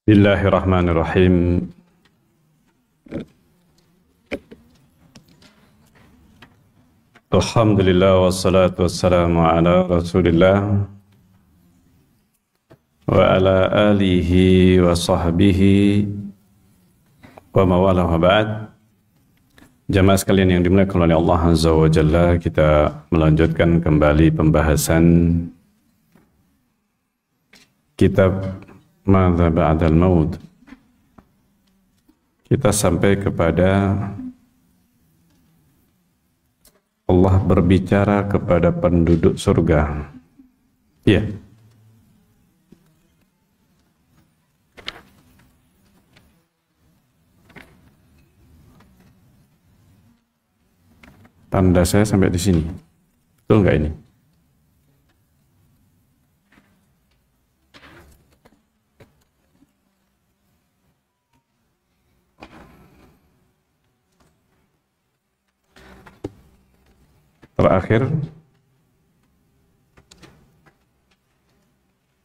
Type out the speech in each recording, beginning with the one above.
Bismillahirrahmanirrahim. Alhamdulillah wassalatu wassalamu ala Rasulillah wa ala alihi wa sahbihi wa mawalah wa ba'd. Jamaah sekalian yang dimuliakan oleh Allah Azza wa Jalla, kita melanjutkan kembali pembahasan kitab Madza Ba'dal Maut. Kita sampai kepada Allah berbicara kepada penduduk surga. Iya. Tanda saya sampai di sini. Betul nggak ini? Terakhir,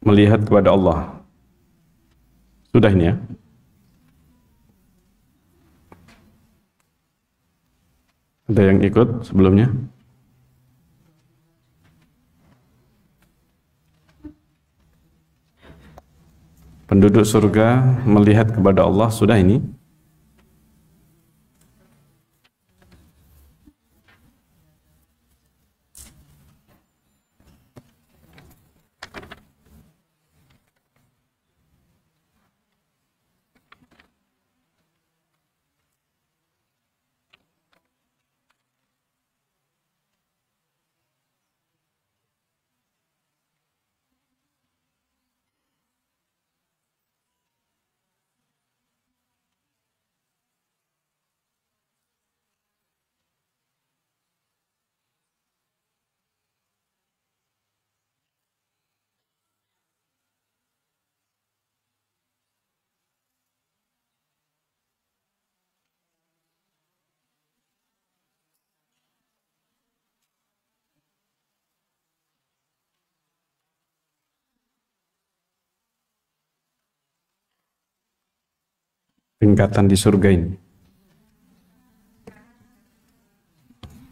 melihat kepada Allah. Sudah ini ya? Ada yang ikut sebelumnya? Penduduk surga melihat kepada Allah, sudah ini? Tingkatan di surga ini.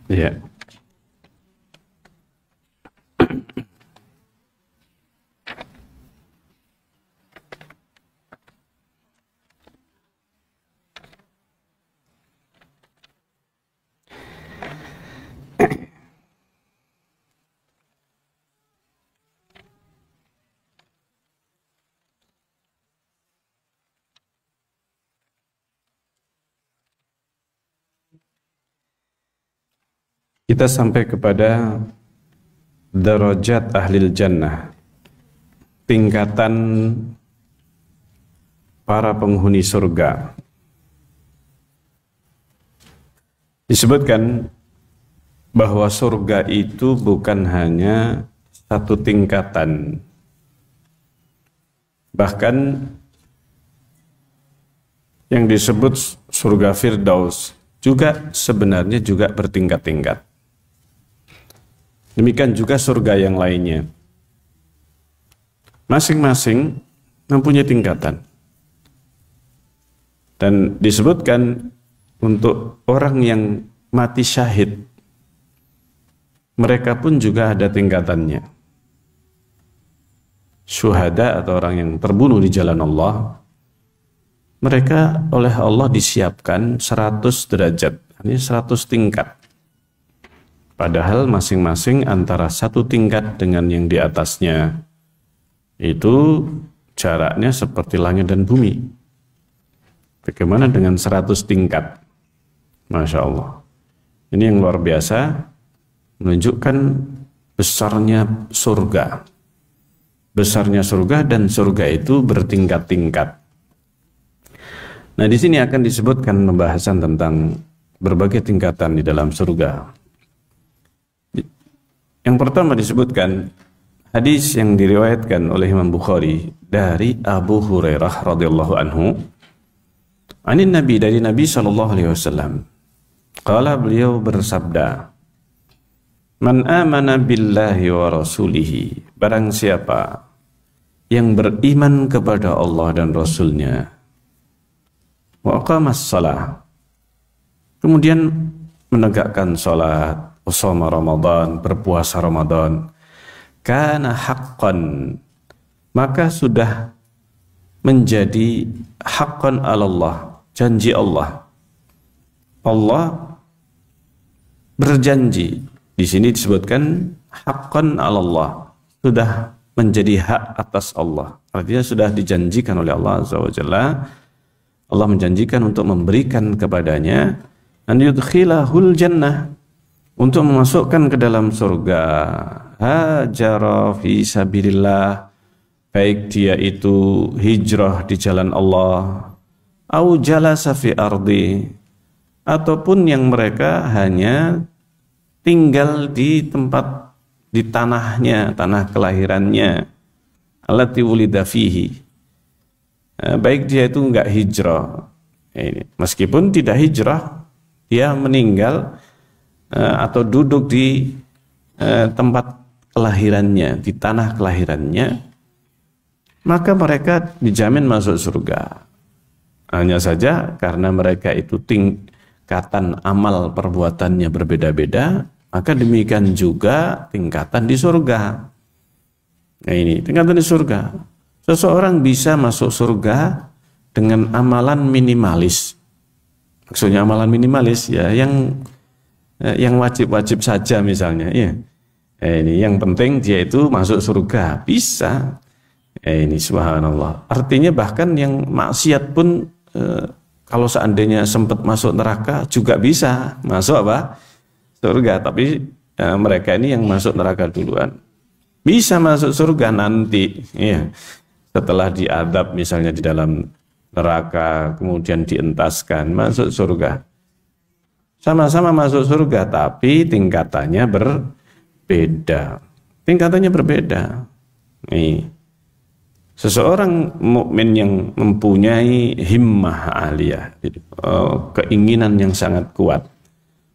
Iya. Kita sampai kepada darajat ahlil jannah, tingkatan para penghuni surga. Disebutkan bahwa surga itu bukan hanya satu tingkatan, bahkan yang disebut surga Firdaus juga sebenarnya juga bertingkat-tingkat. Demikian juga surga yang lainnya. Masing-masing mempunyai tingkatan. Dan disebutkan untuk orang yang mati syahid, mereka pun juga ada tingkatannya. Syuhada atau orang yang terbunuh di jalan Allah, mereka oleh Allah disiapkan 100 derajat, ini 100 tingkat. Padahal masing-masing antara satu tingkat dengan yang di atasnya itu jaraknya seperti langit dan bumi. Bagaimana dengan 100 tingkat? Masya Allah. Ini yang luar biasa, menunjukkan besarnya surga. Besarnya surga, dan surga itu bertingkat-tingkat. Nah, di sini akan disebutkan pembahasan tentang berbagai tingkatan di dalam surga. Yang pertama disebutkan hadis yang diriwayatkan oleh Imam Bukhari dari Abu Hurairah radhiyallahu anhu, anin Nabi, dari Nabi sallallahu alaihi wasallam. Qala, beliau bersabda, man amana billahi wa rasulihi, barang siapa yang beriman kepada Allah dan Rasul-Nya, wa aqamas shalah, kemudian menegakkan salat, shoma Ramadan, berpuasa Ramadan, kana haqqan, maka sudah menjadi haqqan 'ala Allah, janji Allah. Allah berjanji. Di sini disebutkan haqqan 'ala Allah, sudah menjadi hak atas Allah. Artinya sudah dijanjikan oleh Allah Azza wa Jalla. Allah menjanjikan untuk memberikan kepadanya an yudkhilahul jannah, untuk memasukkan ke dalam surga. Hajara fi sabilillah, baik dia itu hijrah di jalan Allah, au jalasa fi ardi, ataupun yang mereka hanya tinggal di tempat, di tanahnya, tanah kelahirannya, allati wulida fihi, baik dia itu enggak hijrah, meskipun tidak hijrah, dia meninggal atau duduk di tempat kelahirannya, di tanah kelahirannya, maka mereka dijamin masuk surga. Hanya saja karena mereka itu tingkatan amal perbuatannya berbeda-beda, maka demikian juga tingkatan di surga. Nah ini tingkatan di surga. Seseorang bisa masuk surga dengan amalan minimalis. Maksudnya amalan minimalis ya yang wajib-wajib saja misalnya. Ya. Ini yang penting dia itu masuk surga, bisa. Ini subhanallah. Artinya bahkan yang maksiat pun kalau seandainya sempat masuk neraka juga bisa masuk apa? Surga, tapi mereka ini yang masuk neraka duluan. Bisa masuk surga nanti, ya. Setelah diadab misalnya di dalam neraka, kemudian dientaskan, masuk surga. Sama-sama masuk surga, tapi tingkatannya berbeda. Tingkatannya berbeda. Nih. Seseorang mukmin yang mempunyai himmah aliyah, keinginan yang sangat kuat,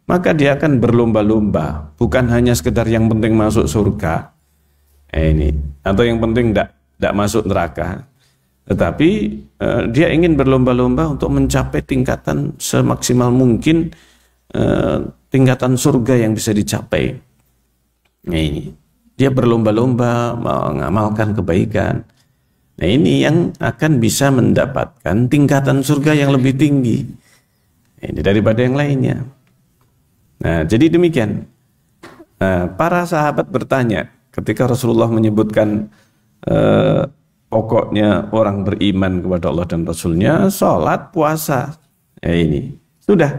maka dia akan berlomba-lomba, bukan hanya sekedar yang penting masuk surga, atau yang penting tidak masuk neraka, tetapi dia ingin berlomba-lomba untuk mencapai tingkatan semaksimal mungkin, tingkatan surga yang bisa dicapai. Ini dia berlomba-lomba mengamalkan kebaikan. Nah ini yang akan bisa mendapatkan tingkatan surga yang lebih tinggi ini daripada yang lainnya. Nah, jadi demikian. Para sahabat bertanya ketika Rasulullah menyebutkan pokoknya orang beriman kepada Allah dan Rasulnya, sholat, puasa. Ini sudah.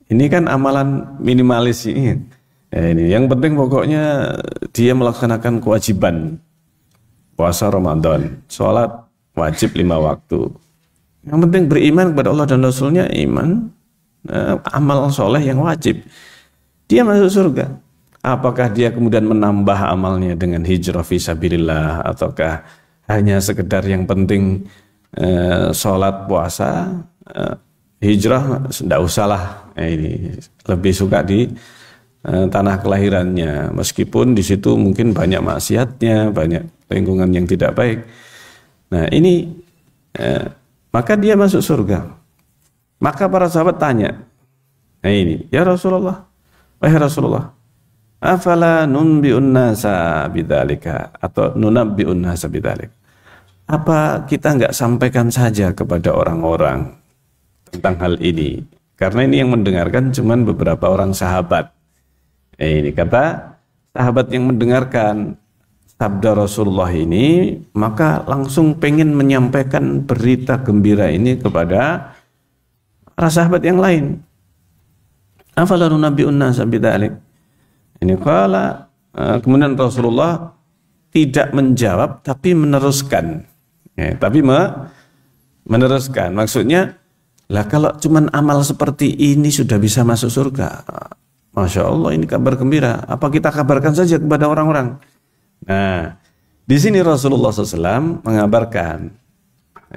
Ini kan amalan minimalis ini. Ini yang penting pokoknya dia melaksanakan kewajiban. Puasa Ramadan, sholat wajib 5 waktu. Yang penting beriman kepada Allah dan Rasulnya, iman, amal soleh yang wajib, dia masuk surga. Apakah dia kemudian menambah amalnya dengan hijrah fisabilillah, ataukah hanya sekedar yang penting sholat puasa, hijrah tidak usahlah, ini lebih suka di tanah kelahirannya, meskipun di situ mungkin banyak maksiatnya, banyak lingkungan yang tidak baik. Nah ini maka dia masuk surga. Maka para sahabat tanya, nah ini, ya Rasulullah, wahai Rasulullah, afala nunbi'un nasa bidzalika, atau nunabbi'un nasa bidzalik, apa kita nggak sampaikan saja kepada orang-orang tentang hal ini? Karena ini yang mendengarkan cuman beberapa orang sahabat. Ini kata sahabat yang mendengarkan sabda Rasulullah ini, maka langsung pengen menyampaikan berita gembira ini kepada para sahabat yang lain. Afala nunabbi'un nasa bidzalik. Ini kala, kemudian Rasulullah tidak menjawab tapi meneruskan. Meneruskan, maksudnya lah kalau cuman amal seperti ini sudah bisa masuk surga. Masya Allah, ini kabar gembira. Apa kita kabarkan saja kepada orang-orang? Nah, di sini Rasulullah SAW mengabarkan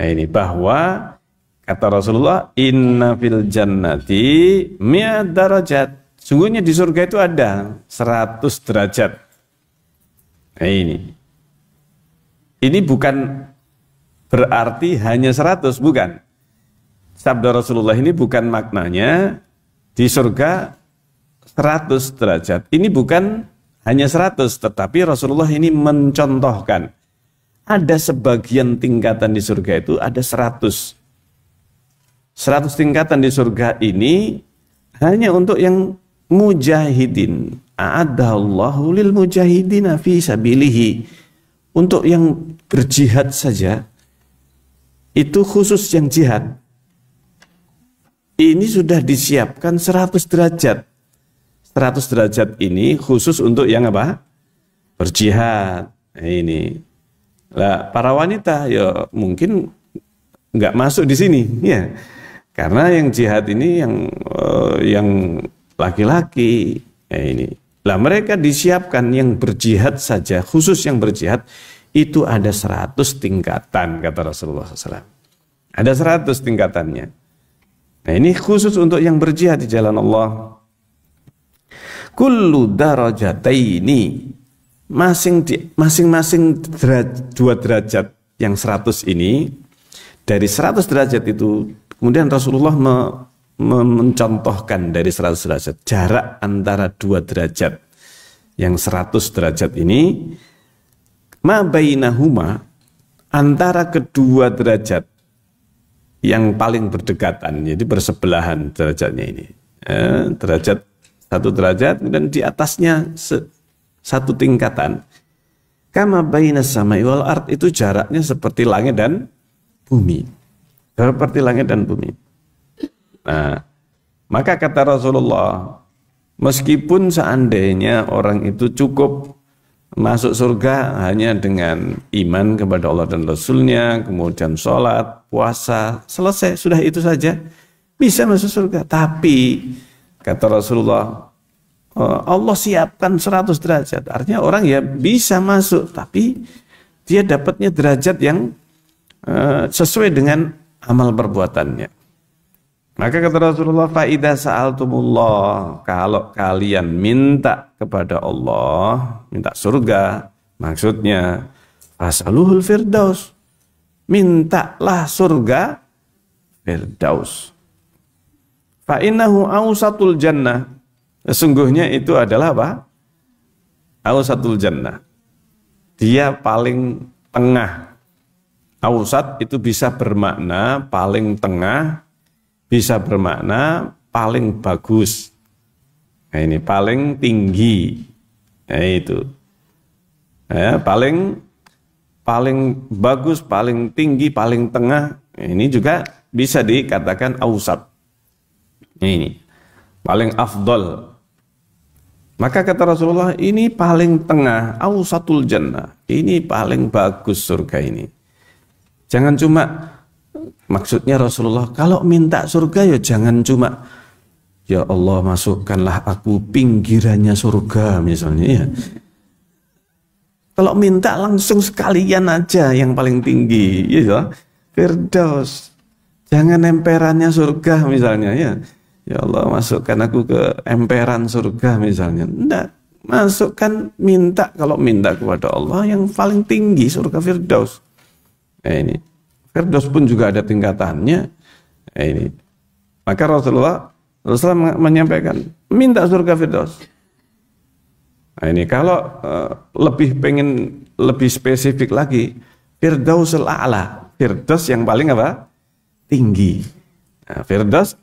ini bahwa kata Rasulullah, inna fil jannati mi'at darajat. Sungguhnya di surga itu ada 100 derajat. Nah ini. Ini bukan berarti hanya 100, bukan. Sabda Rasulullah ini bukan maknanya di surga 100 derajat. Ini bukan hanya 100, tetapi Rasulullah ini mencontohkan ada sebagian tingkatan di surga itu ada 100. 100 tingkatan di surga ini hanya untuk yang mujahidin. A'adallahu lil mujahidina fi sabilihi. Untuk yang berjihad saja, itu khusus yang jihad. Ini sudah disiapkan 100 derajat. 100 derajat ini khusus untuk yang apa? Berjihad. Nah, ini. Lah, para wanita ya mungkin nggak masuk di sini, ya. Karena yang jihad ini yang laki-laki. Ya, ini. Lah, mereka disiapkan yang berjihad saja, khusus yang berjihad itu ada 100 tingkatan, kata Rasulullah SAW. Ada 100 tingkatannya. Nah, ini khusus untuk yang berjihad di jalan Allah. Kullu darajataini, masing-masing dua derajat yang 100 ini, dari 100 derajat itu, kemudian Rasulullah mencontohkan dari 100 derajat, jarak antara dua derajat yang 100 derajat ini, ma bainahuma, antara kedua derajat yang paling berdekatan, jadi bersebelahan derajatnya ini. Derajat, satu derajat, dan di atasnya satu tingkatan. Kama bainas samai wal ard, itu jaraknya seperti langit dan bumi. Seperti langit dan bumi. Nah, maka kata Rasulullah, meskipun seandainya orang itu cukup masuk surga hanya dengan iman kepada Allah dan Rasulnya, kemudian sholat, puasa, selesai, sudah itu saja, bisa masuk surga. Tapi kata Rasulullah, Allah siapkan 100 derajat. Artinya orang ya bisa masuk, tapi dia dapatnya derajat yang sesuai dengan amal perbuatannya. Maka kata Rasulullah, fa'idha sa'altumullah, kalau kalian minta kepada Allah, minta surga, maksudnya fasaluhul firdaus, mintalah surga firdaus. Fa'innahu awsatul jannah, sesungguhnya itu adalah apa? Awsatul jannah, dia paling tengah. Awsat itu bisa bermakna paling tengah, bisa bermakna paling bagus. Nah, ini paling tinggi. Nah, itu. Ya, paling bagus, paling tinggi, paling tengah. Ini juga bisa dikatakan awsat. Ini paling afdol. Maka kata Rasulullah, ini paling tengah, awsatul jannah. Ini paling bagus surga ini. Jangan cuma, maksudnya Rasulullah, kalau minta surga ya jangan cuma, ya Allah masukkanlah aku pinggirannya surga misalnya, ya. Kalau minta langsung sekalian aja yang paling tinggi, ya, firdaus. Jangan emperannya surga misalnya, ya. Ya Allah masukkan aku ke emperan surga misalnya. Enggak, masukkan, minta, kalau minta kepada Allah yang paling tinggi, surga firdaus. Ini firdaus pun juga ada tingkatannya. Ini maka Rasulullah menyampaikan, minta surga firdaus. Nah, ini kalau pengen lebih spesifik lagi, firdausul a'la, firdaus yang paling apa? Tinggi. Nah, firdaus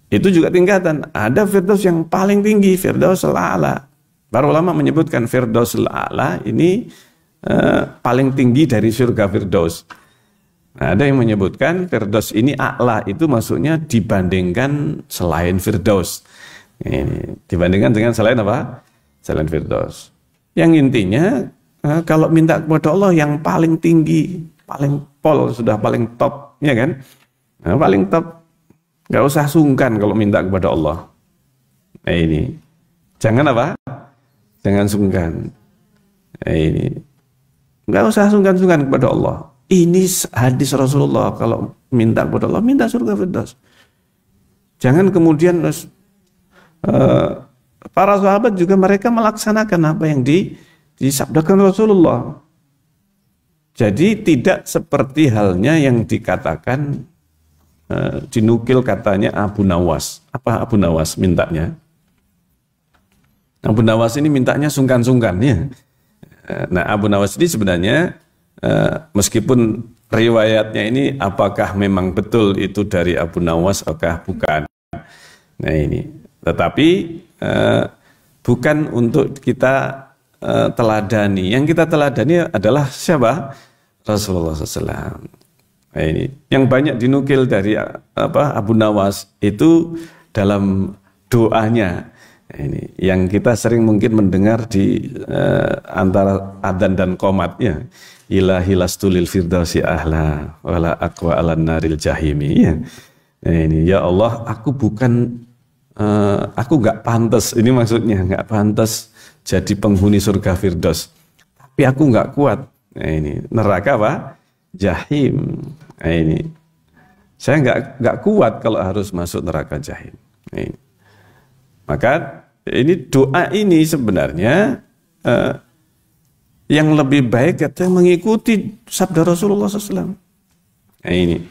itu juga tingkatan. Ada firdaus yang paling tinggi, firdausul a'la. Para ulama menyebutkan firdausul a'la ini paling tinggi dari surga firdaus. Nah, ada yang menyebutkan firdaus ini a'la, itu maksudnya dibandingkan selain firdaus. Ini dibandingkan dengan selain apa? Selain firdaus. Yang intinya kalau minta kepada Allah yang paling tinggi, paling pol, sudah paling top, ya kan? Nah, paling top, nggak usah sungkan kalau minta kepada Allah. Nah, ini jangan apa? Jangan sungkan. Nah, ini nggak usah sungkan-sungkan kepada Allah. Ini hadis Rasulullah, kalau minta kepada Allah, minta surga firdaus. Jangan kemudian para sahabat juga mereka melaksanakan apa yang disabdakan Rasulullah. Jadi tidak seperti halnya yang dikatakan, dinukil katanya Abu Nawas. Apa Abu Nawas mintanya? Abu Nawas ini mintanya sungkan-sungkan ya. Nah, Abu Nawas ini sebenarnya meskipun riwayatnya ini apakah memang betul itu dari Abu Nawas ataukah bukan. Nah ini, tetapi bukan untuk kita teladani. Yang kita teladani adalah siapa? Rasulullah SAW. Nah, ini yang banyak dinukil dari Abu Nawas itu dalam doanya. Nah, ini yang kita sering mungkin mendengar di antara adzan dan qomatnya. Ilahi lastu lil firdausi ahla wala aqwa alan naril jahimi. Ya. Nah, ini ya Allah, aku bukan aku nggak pantas. Ini maksudnya nggak pantas jadi penghuni surga Firdaus. Tapi aku nggak kuat. Nah, ini neraka apa? Jahim. Nah, ini saya nggak kuat kalau harus masuk neraka jahim. Nah, ini. Maka ini doa ini sebenarnya yang lebih baik kita mengikuti sabda Rasulullah SAW. Nah, ini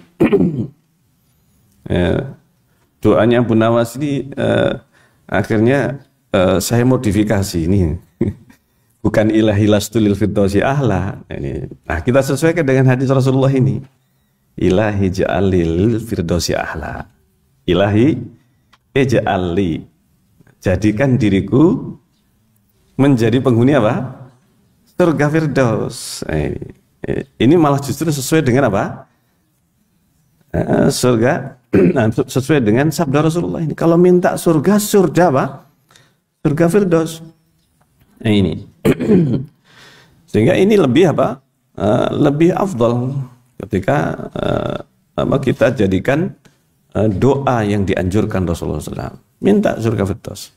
doanya Abu Nawas ini akhirnya saya modifikasi ini. Bukan ilahi lastu lil firdausi ahla. Nah, kita sesuaikan dengan hadis Rasulullah ini. Ilahi ja'alil firdausi ahla. Ilahi ij'alli. Jadikan diriku menjadi penghuni apa? Surga Firdaus. Ini malah justru sesuai dengan apa? Surga sesuai dengan sabda Rasulullah ini. Kalau minta surga apa? Surga Firdaus. Nah, ini. Sehingga ini lebih apa? Lebih afdal ketika kita jadikan doa yang dianjurkan Rasulullah SAW. Minta surga Firdaus.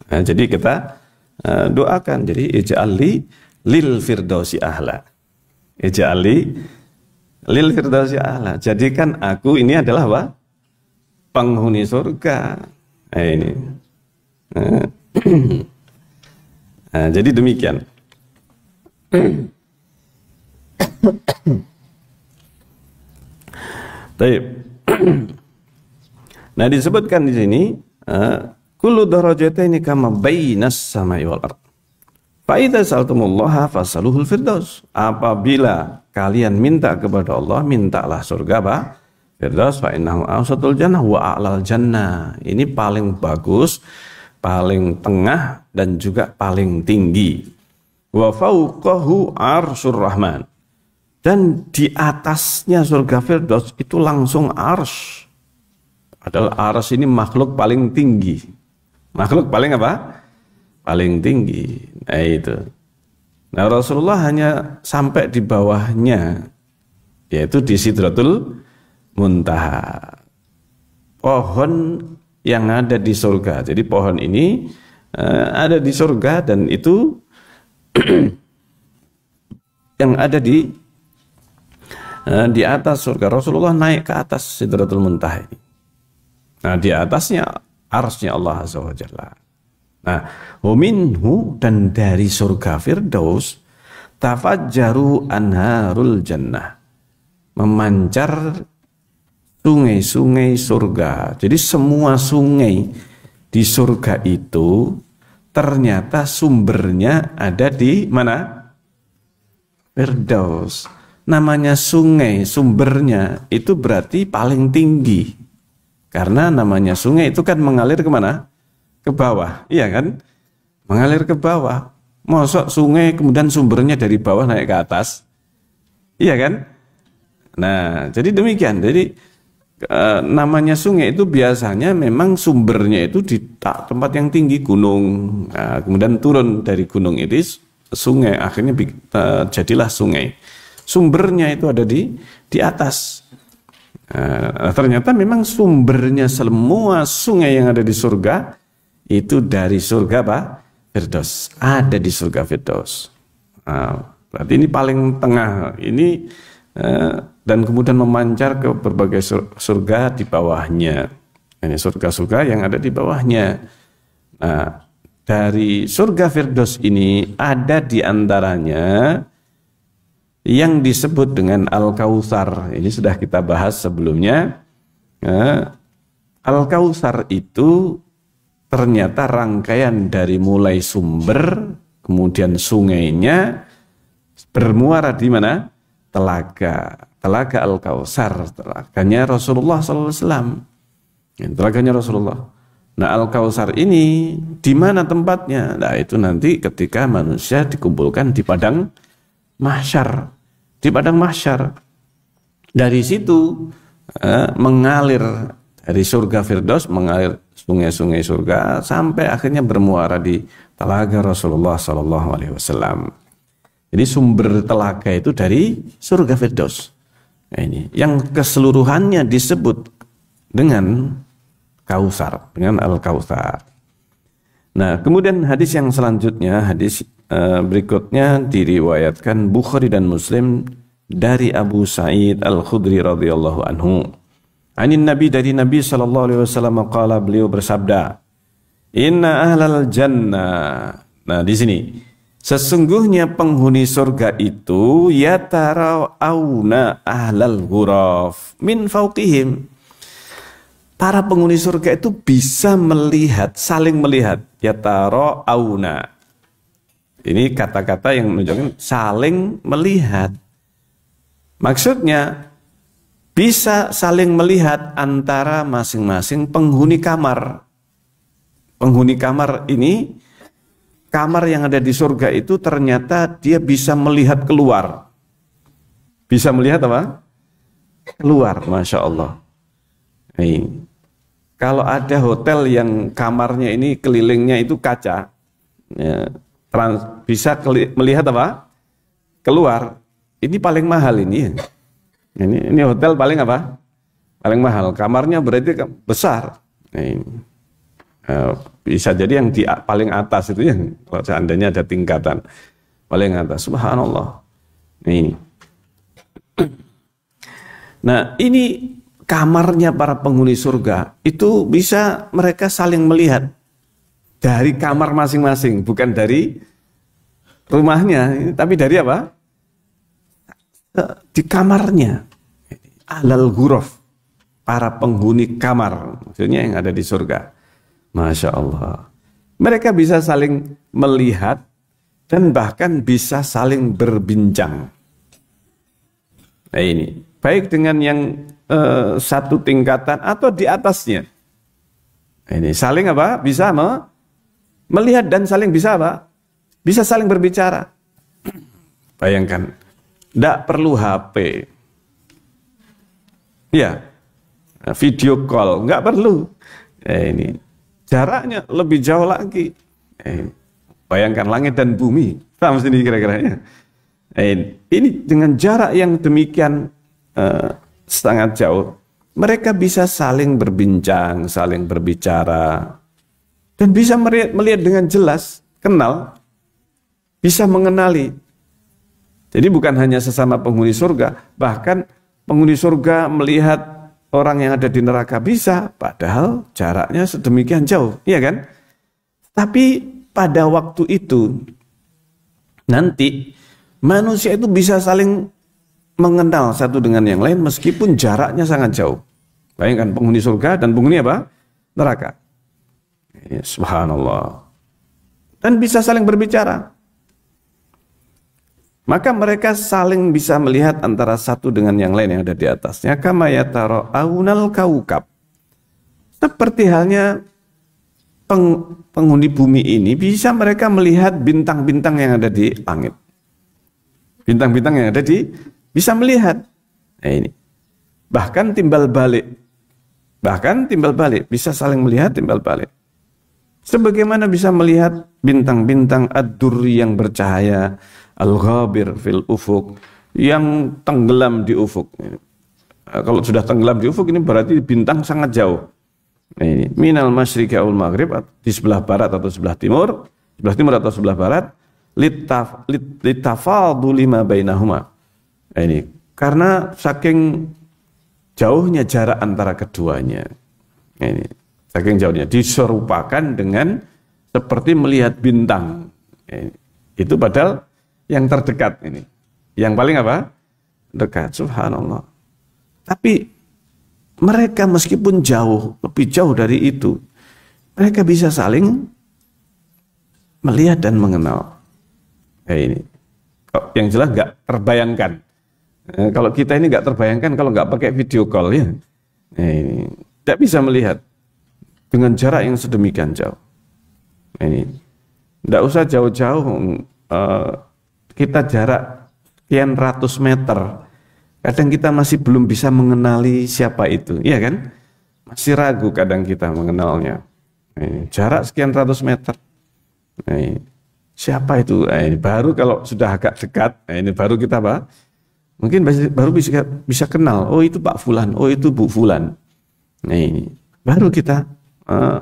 Nah, jadi kita doakan. Jadi ij'alli lil firdausi ahla. Ij'alli lil firdausi ahla. Jadikan aku ini adalah apa? Penghuni surga. Nah, ini. Nah, jadi demikian. Baik. Nah, disebutkan di sini kullu darajataini kama bainas samai wal ard. Fa idza sa'altumullaha fas'aluhul firdaus. Apabila kalian minta kepada Allah, mintalah surga apa? Firdaus. Fa innahu awsatul jannah wa a'lal jannah. Ini paling bagus, paling tengah dan juga paling tinggi. Wa fauqahu arsyur rahman. Dan di atasnya surga Firdaus itu langsung arsy. Adalah arsy ini makhluk paling tinggi. Makhluk paling apa? Paling tinggi. Nah itu. Nah, Rasulullah hanya sampai di bawahnya, yaitu di Sidratul Muntaha. Pohon yang ada di surga. Jadi pohon ini ada di surga dan itu yang ada di atas surga. Rasulullah naik ke atas Sidratul Muntaha ini. Nah, di atasnya arsy-Nya Allah Azza wa Jalla. Nah, minhu, dan dari surga Firdaus tafajjaru anharul jannah. Memancar sungai-sungai surga. Jadi semua sungai di surga itu ternyata sumbernya ada di mana? Firdaus. Namanya sungai, sumbernya itu berarti paling tinggi. Karena namanya sungai itu kan mengalir kemana? Ke bawah, iya kan? Mengalir ke bawah. Mosok sungai kemudian sumbernya dari bawah naik ke atas, iya kan? Nah, jadi demikian. Jadi namanya sungai itu biasanya memang sumbernya itu di tempat yang tinggi, gunung. Nah, kemudian turun dari gunung itu sungai, akhirnya jadilah sungai. Sumbernya itu ada di atas. Ternyata memang sumbernya semua sungai yang ada di surga itu dari surga apa? Firdaus. Ada di surga Firdaus. Berarti ini paling tengah ini, dan kemudian memancar ke berbagai surga di bawahnya. Ini surga-surga yang ada di bawahnya. Nah, dari surga Firdaus ini ada di antaranya yang disebut dengan Al-Kautsar. Ini sudah kita bahas sebelumnya. Al-Kautsar itu ternyata rangkaian dari mulai sumber, kemudian sungainya bermuara di mana? Telaga Al-Kautsar, telaganya Rasulullah SAW. Telaganya Rasulullah. Nah, Al-Kautsar ini di mana tempatnya? Nah, itu nanti ketika manusia dikumpulkan di padang mahsyar. Di padang mahsyar. Dari situ mengalir dari surga Firdaus, mengalir sungai-sungai surga sampai akhirnya bermuara di telaga Rasulullah SAW. Jadi sumber telaga itu dari surga Firdaus. Nah, ini yang keseluruhannya disebut dengan Kautsar, dengan Al-Kautsar. Nah, kemudian hadis yang selanjutnya, hadis berikutnya diriwayatkan Bukhari dan Muslim dari Abu Sa'id Al-Khudri radhiyallahu anhu. Anin Nabi, dari Nabi sallallahu alaihi wasallam qala, beliau bersabda, "Inna ahlal jannah." Nah, di sini sesungguhnya penghuni surga itu yatarawna ahlal ghuraf min fawqihim. Para penghuni surga itu bisa melihat, saling melihat. Yatarawna. Ini kata-kata yang menunjukkan saling melihat. Maksudnya bisa saling melihat antara masing-masing penghuni kamar. Penghuni kamar ini, kamar yang ada di surga itu ternyata dia bisa melihat keluar. Bisa melihat apa? Keluar, Masya Allah. Ini. Kalau ada hotel yang kamarnya ini kelilingnya itu kaca, ya, bisa melihat apa? Keluar. Ini paling mahal ini. Ini hotel paling apa? Paling mahal. Kamarnya berarti besar. Nah, ini. Bisa jadi yang di paling atas itu yang kalau seandainya ada tingkatan paling atas. Subhanallah. Ini. Nah, ini kamarnya para penghuni surga itu bisa mereka saling melihat dari kamar masing-masing, bukan dari rumahnya, tapi dari apa? Di kamarnya. Ahlal ghuraf, para penghuni kamar, maksudnya yang ada di surga. Masya Allah. Mereka bisa saling melihat dan bahkan bisa saling berbincang. Nah, ini baik dengan yang satu tingkatan atau di atasnya. Ini saling apa? Bisa melihat dan saling bisa apa? Bisa saling berbicara. Bayangkan, tidak perlu HP. Ya, video call nggak perlu. Ini jaraknya lebih jauh lagi. Bayangkan langit dan bumi, paham sendiri kira-kiranya. Ini dengan jarak yang demikian sangat jauh, mereka bisa saling berbincang, saling berbicara, dan bisa melihat dengan jelas, kenal, bisa mengenali. Jadi bukan hanya sesama penghuni surga, bahkan penghuni surga melihat orang yang ada di neraka bisa, padahal jaraknya sedemikian jauh, iya kan? Tapi pada waktu itu, nanti manusia itu bisa saling mengenal satu dengan yang lain meskipun jaraknya sangat jauh. Bayangkan penghuni surga dan penghuni apa? Neraka. Ya, subhanallah. Dan bisa saling berbicara. Maka mereka saling bisa melihat antara satu dengan yang lain yang ada di atasnya. Kama yatara'aunal kaukab. Seperti halnya penghuni bumi ini bisa mereka melihat bintang-bintang yang ada di langit. Bintang-bintang yang ada di bisa melihat. Nah, ini. Bahkan timbal balik. Bisa saling melihat timbal balik. Sebagaimana bisa melihat bintang-bintang ad-durri yang bercahaya, al-ghabir fil ufuk, yang tenggelam di ufuk. Kalau sudah tenggelam di ufuk ini berarti bintang sangat jauh. Nah, ini minal masyriqi wal maghrib, di sebelah barat atau sebelah timur atau sebelah barat, litafaduli ma bainahuma. Nah, ini karena saking jauhnya jarak antara keduanya. Nah, ini saking jauhnya diserupakan dengan seperti melihat bintang. Itu padahal yang terdekat ini. Yang paling apa? Dekat, subhanallah. Tapi mereka meskipun jauh, lebih jauh dari itu, mereka bisa saling melihat dan mengenal. Ini. Yang jelas nggak terbayangkan. Kalau kita ini nggak terbayangkan kalau nggak pakai video call ya. Ini tidak bisa melihat dengan jarak yang sedemikian jauh. Ini tidak usah jauh-jauh. Kita jarak sekian ratus meter, kadang kita masih belum bisa mengenali siapa itu, iya kan? Masih ragu kadang kita mengenalnya. Jarak sekian ratus meter, siapa itu? Baru kalau sudah agak dekat, ini baru kita apa? Mungkin baru bisa kenal. Oh itu Pak Fulan, oh itu Bu Fulan. Ini baru kita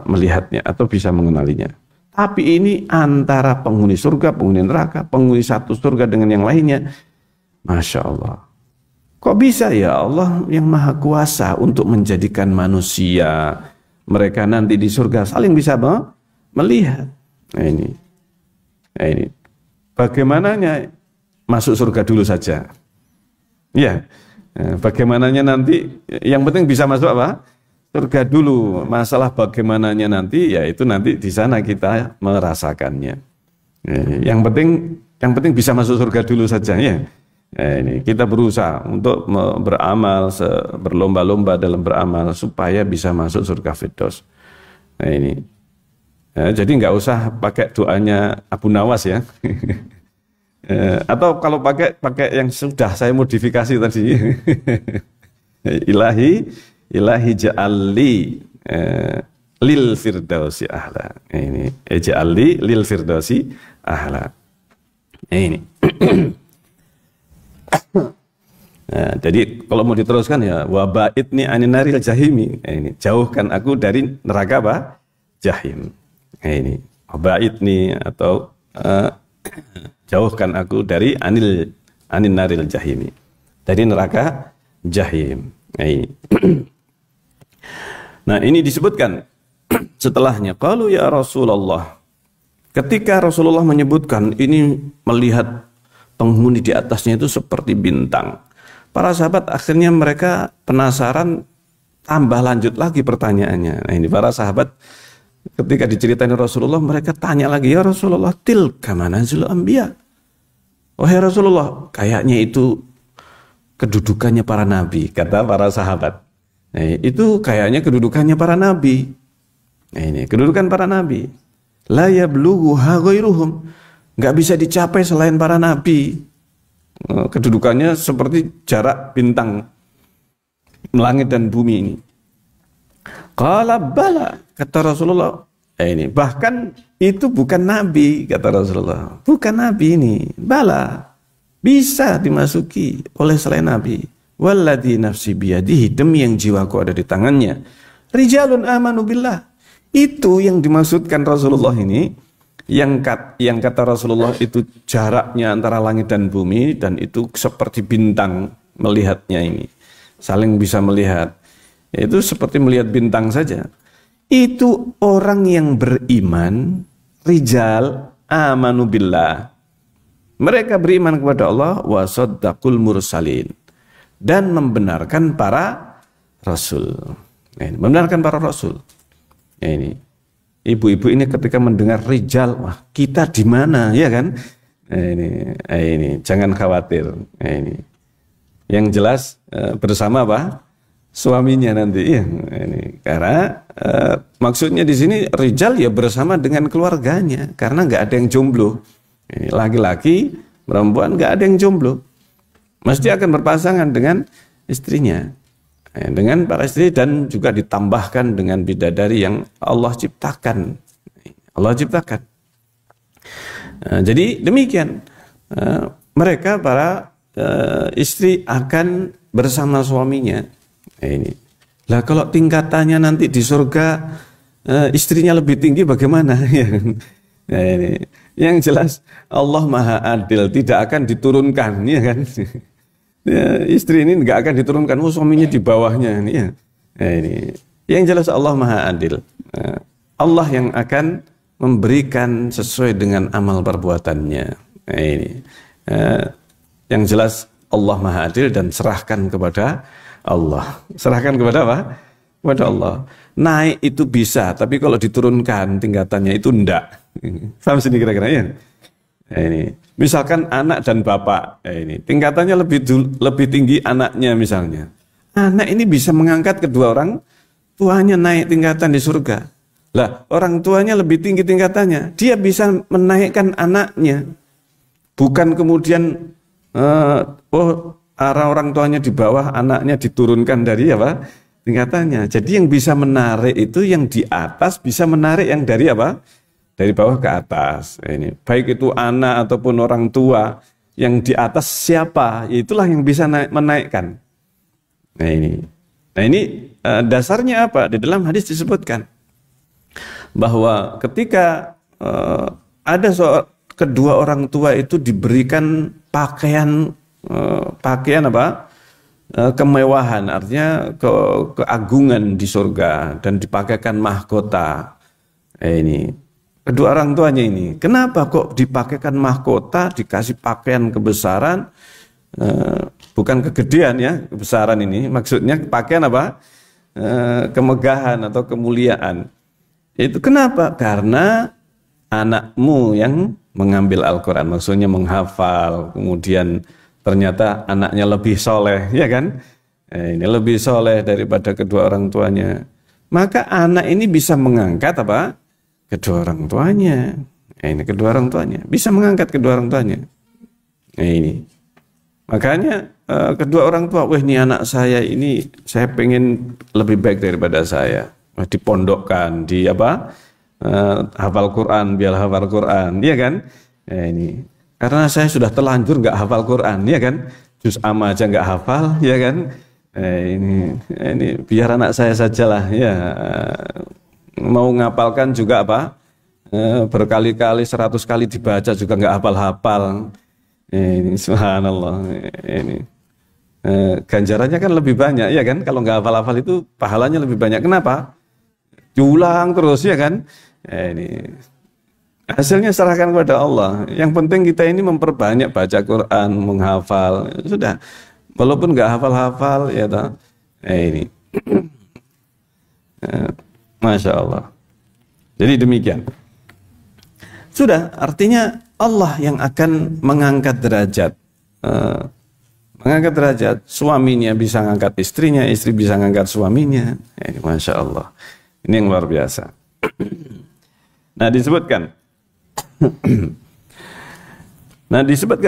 melihatnya atau bisa mengenalinya. Tapi ini antara penghuni surga, penghuni neraka, penghuni satu surga dengan yang lainnya. Masya Allah. Kok bisa ya Allah yang maha kuasa untuk menjadikan manusia, mereka nanti di surga saling bisa melihat. Nah ini. Bagaimananya masuk surga dulu saja. Ya, bagaimananya nanti, yang penting bisa masuk apa? Surga dulu. Masalah bagaimananya nanti, ya itu nanti di sana kita merasakannya. Yang penting bisa masuk surga dulu saja ya. Ini kita berusaha untuk beramal, berlomba-lomba dalam beramal supaya bisa masuk surga Firdaus. Nah ini, jadi nggak usah pakai doanya Abu Nawas ya. Atau kalau pakai yang sudah saya modifikasi tadi. Ilahi ja'alli lil firdausi ahla. Ini ja'alli lil firdausi ahla. Ini. Nah, jadi kalau mau diteruskan ya wabaidni anin naril jahimi. Ini jauhkan aku dari neraka apa? Jahim. Ini wabaidni atau jauhkan aku dari anin naril jahimi. Dari neraka jahim. Ini. Nah ini disebutkan setelahnya. Kalau ya Rasulullah, ketika Rasulullah menyebutkan ini melihat penghuni di atasnya itu seperti bintang, para sahabat akhirnya mereka penasaran, tambah lanjut lagi pertanyaannya. Nah ini para sahabat ketika diceritain Rasulullah, mereka tanya lagi, ya Rasulullah, tilka manazilul anbiya. Wahai Rasulullah, kayaknya itu kedudukannya para nabi, kata para sahabat. Nah, itu kayaknya kedudukannya para nabi. Nah, ini kedudukan para nabi. La yablughuha ghairuhum. Nggak bisa dicapai selain para nabi. Kedudukannya seperti jarak bintang langit dan bumi ini. Qala bala, kata Rasulullah. Ini bahkan itu bukan nabi, kata Rasulullah. Bukan nabi ini. Bala, bisa dimasuki oleh selain nabi. Walladzi nafsi biyadihi, demi yang jiwaku ada di tangannya. Rijalun amanu billah. Itu yang dimaksudkan Rasulullah ini, yang kata Rasulullah itu jaraknya antara langit dan bumi, dan itu seperti bintang melihatnya ini. Saling bisa melihat. Itu seperti melihat bintang saja. Itu orang yang beriman, rijal amanu billah. Mereka beriman kepada Allah wa saddaqul mursalin, dan membenarkan para rasul. Ini, membenarkan para rasul. Ini ibu-ibu ini ketika mendengar rijal, wah kita di mana, ya kan? Ini jangan khawatir. Ini yang jelas bersama apa? Suaminya nanti. Ya, ini karena maksudnya di sini rijal ya bersama dengan keluarganya, karena nggak ada yang jomblo. Ini laki-laki, perempuan nggak ada yang jomblo. Mesti akan berpasangan dengan istrinya, dengan para istri, dan juga ditambahkan dengan bidadari yang Allah ciptakan. Allah ciptakan. Jadi demikian, mereka para istri akan bersama suaminya. Ini. Lah kalau tingkatannya nanti di surga istrinya lebih tinggi bagaimana? Nah, ini. Yang jelas Allah Maha Adil, tidak akan diturunkan, ya kan? Ya, istri ini nggak akan diturunkan, oh suaminya di bawahnya ini ya. Nah, ini yang jelas Allah Maha Adil. Allah yang akan memberikan sesuai dengan amal perbuatannya. Nah, ini yang jelas Allah Maha Adil dan serahkan kepada Allah. Serahkan kepada apa? Kepada Allah. Naik itu bisa, tapi kalau diturunkan tingkatannya itu enggak. Paham sini kira-kira ya? Nah, ini misalkan anak dan bapak, ini tingkatannya lebih tinggi anaknya misalnya. Anak ini bisa mengangkat kedua orang tuanya naik tingkatan di surga. Lah, orang tuanya lebih tinggi tingkatannya, dia bisa menaikkan anaknya. Bukan kemudian orang tuanya di bawah, anaknya diturunkan dari apa? Tingkatannya. Jadi yang bisa menarik itu yang di atas bisa menarik yang dari apa? Dari bawah ke atas. Ini baik itu anak ataupun orang tua, yang di atas siapa? Itulah yang bisa menaikkan. Nah ini dasarnya apa? Di dalam hadis disebutkan bahwa ketika ada kedua orang tua itu diberikan pakaian apa? Kemewahan, artinya keagungan di surga dan dipakaikan mahkota. Ini kedua orang tuanya ini, kenapa kok dipakaikan mahkota, dikasih pakaian kebesaran, bukan kegedean ya, kebesaran ini, maksudnya pakaian apa? Kemegahan atau kemuliaan. Itu kenapa? Karena anakmu yang mengambil Al-Quran, maksudnya menghafal, kemudian ternyata anaknya lebih soleh, ya kan? Ini lebih soleh daripada kedua orang tuanya. Maka anak ini bisa mengangkat apa? Kedua orang tuanya. Ini kedua orang tuanya bisa mengangkat kedua orang tuanya. Ini makanya kedua orang tua, wah ini anak saya ini, saya pengen lebih baik daripada saya. Dipondokkan, di apa? Hafal Quran, biar hafal Quran, ya kan? Ini karena saya sudah terlanjur nggak hafal Quran, ya kan? Juz amma aja nggak hafal, ya kan? Ini biar anak saya sajalah, ya. Mau ngapalkan juga apa? Berkali-kali, 100 kali dibaca juga nggak hafal-hafal. Ini subhanallah. Ini ganjarannya kan lebih banyak, ya kan? Kalau nggak hafal-hafal itu pahalanya lebih banyak. Kenapa? Diulang terus, ya kan? Ini hasilnya serahkan kepada Allah. Yang penting kita ini memperbanyak baca Quran, menghafal. Sudah, walaupun nggak hafal-hafal, ya toh. Ini, masya Allah. Jadi demikian. Sudah, artinya Allah yang akan mengangkat derajat. Mengangkat derajat, suaminya bisa mengangkat istrinya, istri bisa mengangkat suaminya. Ini masya Allah. Ini yang luar biasa. Nah, disebutkan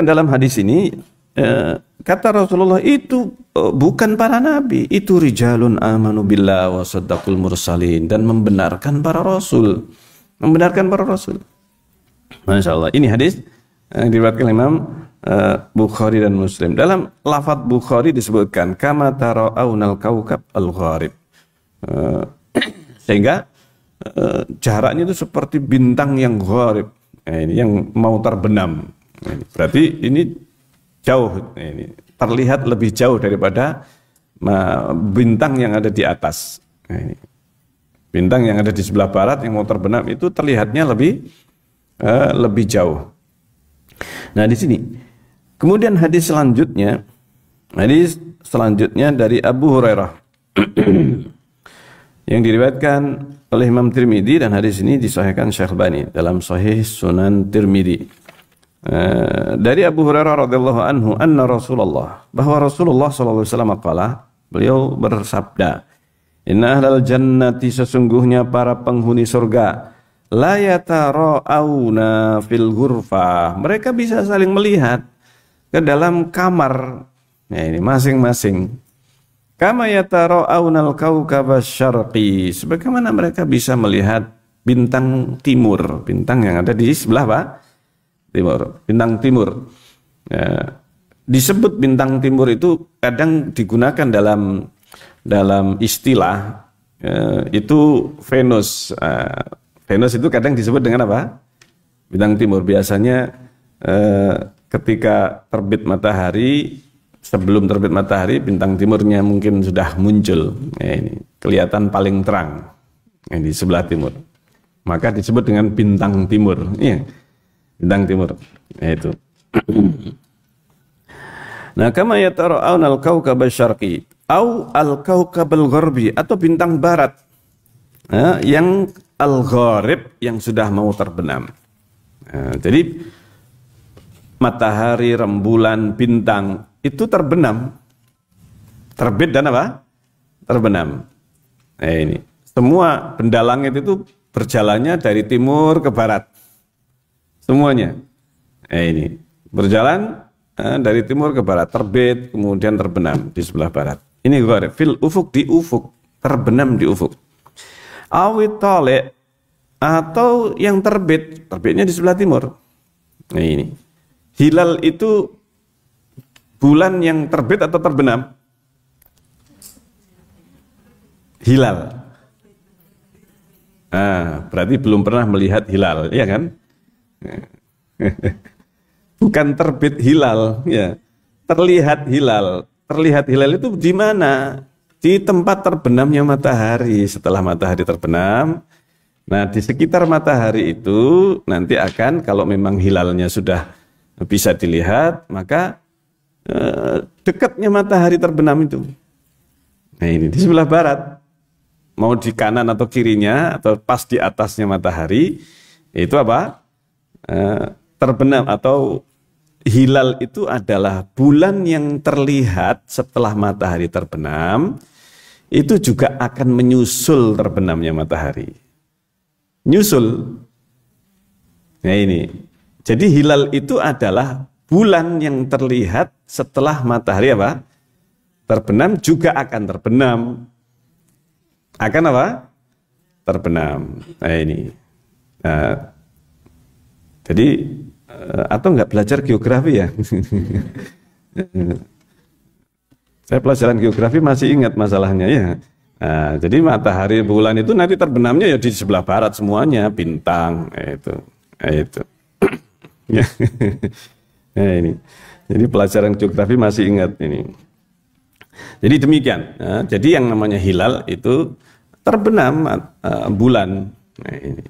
dalam hadis ini, kata Rasulullah itu bukan para nabi, itu rijalun amanu billah wa saddaqul mursalin, dan membenarkan para rasul. Masya Allah. Ini hadis yang diriwayatkan Imam Bukhari dan Muslim. Dalam lafaz Bukhari disebutkan kama tara'aunal kaukab al-gharib, sehingga jaraknya itu seperti bintang yang gharib. Ini yang mau terbenam. Berarti ini jauh, ini terlihat lebih jauh daripada bintang yang ada di atas. Ini bintang yang ada di sebelah barat yang mau terbenam itu terlihatnya lebih jauh. Nah, di sini kemudian hadis selanjutnya dari Abu Hurairah yang diriwayatkan oleh Imam Tirmidzi, dan hadis ini disahihkan Syekh Albani dalam Sahih Sunan Tirmidzi. Dari Abu Hurairah radhiyallahu anhu, anna Rasulullah, bahwa Rasulullah sallallahu alaihi wasallam qala, beliau bersabda, inna ahlal jannati, sesungguhnya para penghuni surga, la yatara'auna fil ghurfah, mereka bisa saling melihat ke dalam kamar. Nah, ini masing-masing. Kama yatara'aunal kaukaba syarqi, sebagaimana mereka bisa melihat bintang timur, bintang yang ada di sebelah apa? Timur, bintang timur. Ya, disebut bintang timur itu kadang digunakan dalam istilah itu Venus. Venus itu kadang disebut dengan apa? Bintang timur. Biasanya ketika terbit matahari, sebelum terbit matahari, bintang timurnya mungkin sudah muncul. Ini kelihatan paling terang di sebelah timur. maka disebut dengan bintang timur. Iya, bintang timur. Itu. Nah, kama yatara'un al-kaukab asy-syarqi au al-kaukab al-gharbi, atau bintang barat yang al-gharib, yang sudah mau terbenam. Jadi matahari, rembulan, bintang itu terbenam, terbit dan apa? Terbenam. Ini semua benda langit itu berjalannya dari timur ke barat, semuanya. Ini berjalan dari timur ke barat, terbit kemudian terbenam di sebelah barat. Ini gharib, fil ufuk, di ufuk, terbenam di ufuk. Awit tole, atau yang terbit, terbitnya di sebelah timur. Nah ini, hilal itu bulan yang terbit atau terbenam? Hilal. Berarti belum pernah melihat hilal, ya kan? Bukan terbit hilal, ya. Terlihat hilal. Terlihat hilal itu di mana? Di tempat terbenamnya matahari. Setelah matahari terbenam, nah di sekitar matahari itu nanti akan, kalau memang hilalnya sudah bisa dilihat, maka dekatnya matahari terbenam itu. Nah ini di sebelah barat. Mau di kanan atau kirinya, atau pas di atasnya matahari, itu apa? Terbenam, atau hilal itu adalah bulan yang terlihat setelah matahari terbenam, itu juga akan menyusul terbenamnya matahari. Nyusul. Nah ini. Jadi hilal itu adalah bulan yang terlihat setelah matahari apa? Terbenam, juga akan terbenam. Akan apa? Terbenam. Nah ini. Jadi atau nggak belajar geografi ya? Saya pelajaran geografi masih ingat masalahnya ya. Nah, jadi matahari, bulan itu nanti terbenamnya ya di sebelah barat semuanya, bintang itu. Nah, ini. Jadi pelajaran geografi masih ingat ini. Jadi demikian. Nah, jadi yang namanya hilal itu terbenam bulan. Nah, ini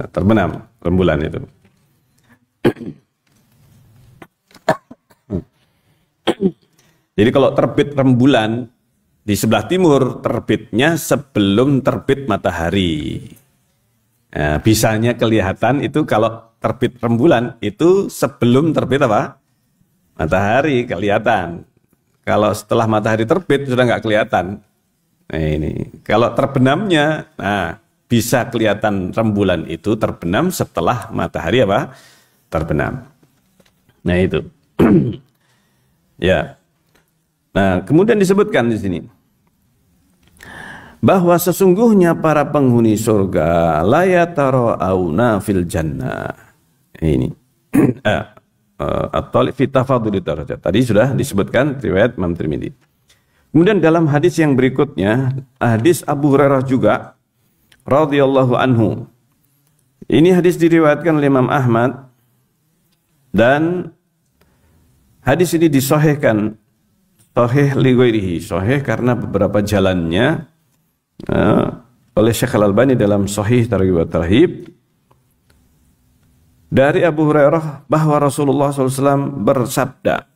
terbenam rembulan itu. Jadi kalau terbit rembulan di sebelah timur, terbitnya sebelum terbit matahari. Nah, bisanya kelihatan itu kalau terbit rembulan itu sebelum terbit apa? Matahari kelihatan. Kalau setelah matahari terbit sudah nggak kelihatan. Nah ini, kalau terbenamnya, nah bisa kelihatan rembulan itu terbenam setelah matahari apa? Terbenam. Nah itu. Ya. Nah, kemudian disebutkan di sini bahwa sesungguhnya para penghuni surga la yatara'auna fil jannah. Ini. At-Talib fi tafadhuli darajat. Tadi sudah disebutkan riwayat Imam Tirmidzi. Kemudian dalam hadis yang berikutnya, hadis Abu Hurairah juga radhiyallahu anhu. Ini hadis diriwayatkan oleh Imam Ahmad, dan hadis ini disahihkan, sahih li ghairihi, sahih karena beberapa jalannya oleh Syekh Al-Albani dalam Sahih Targhib wa Tarhib, dari Abu Hurairah bahwa Rasulullah SAW bersabda,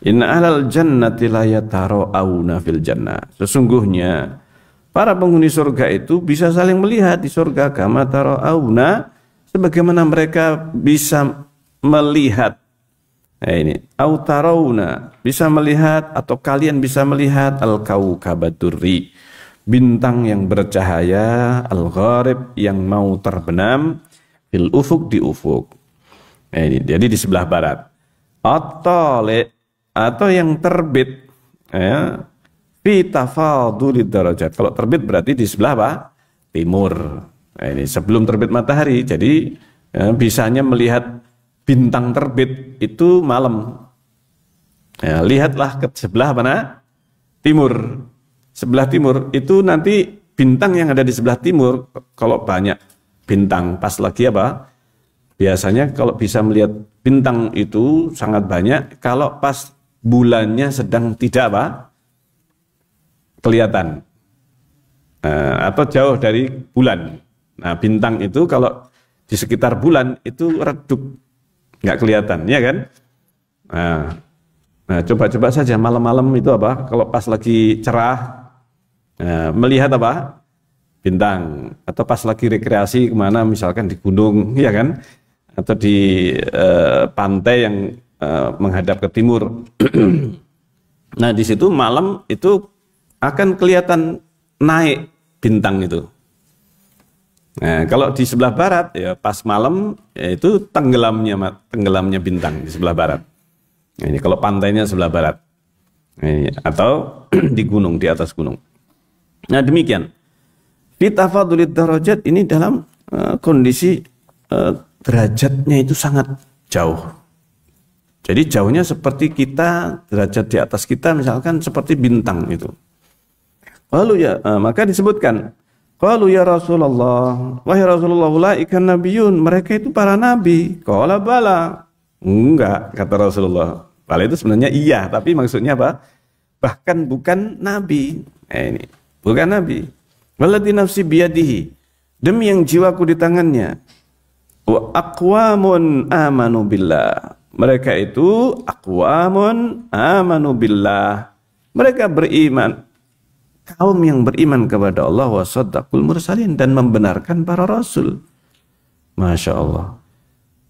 Inna ahlal jannati la yatara'auna fil jannah. Sesungguhnya para penghuni surga itu bisa saling melihat di surga, kama tara'auna, sebagaimana mereka bisa melihat. Nah ini, au tarawna, bisa melihat atau kalian bisa melihat al-kaukabadurri, bintang yang bercahaya, al-gharib, yang mau terbenam, fil ufuk, di ufuk. Nah ini, jadi di sebelah barat. At-tali, atau yang terbit, ya, fi tafadhuli darajat. Kalau terbit berarti di sebelah apa? Timur. Nah ini sebelum terbit matahari. Jadi ya, bisanya melihat bintang terbit itu malam. Ya, lihatlah ke sebelah mana? Timur. Sebelah timur itu nanti bintang yang ada di sebelah timur, kalau banyak bintang pas lagi apa? Biasanya kalau bisa melihat bintang itu sangat banyak kalau pas bulannya sedang tidak apa? Kelihatan. Atau jauh dari bulan. Nah, bintang itu kalau di sekitar bulan itu redup, nggak kelihatan, ya kan? Nah, coba-coba saja malam-malam itu apa? Kalau pas lagi cerah, melihat apa? Bintang. Atau pas lagi rekreasi kemana, misalkan di gunung, ya kan? Atau di pantai yang menghadap ke timur. Nah, di situ malam itu akan kelihatan naik bintang itu. Nah, kalau di sebelah barat ya pas malam ya itu tenggelamnya bintang di sebelah barat. Nah, ini kalau pantainya sebelah barat. Ini, atau di gunung, di atas gunung. Nah, demikian. Fi tafadulid darajat ini dalam kondisi derajatnya itu sangat jauh. Jadi jauhnya seperti kita, derajat di atas kita misalkan seperti bintang itu. Lalu ya, maka disebutkan, qalu ya Rasulullah, wahai Rasulullah, ulaika nabiyun, mereka itu para nabi. Qala bala. Enggak, kata Rasulullah. Bala itu sebenarnya iya, tapi maksudnya apa? Bahkan bukan nabi. Ini bukan nabi. Walladzi nafsi biyadihi, demi yang jiwaku di tangannya. Wa aqwamun amanu billah. Mereka itu aqwamun amanu billah. Mereka beriman, kaum yang beriman kepada Allah wa saddaqul mursalin, dan membenarkan para rasul. Masya Allah.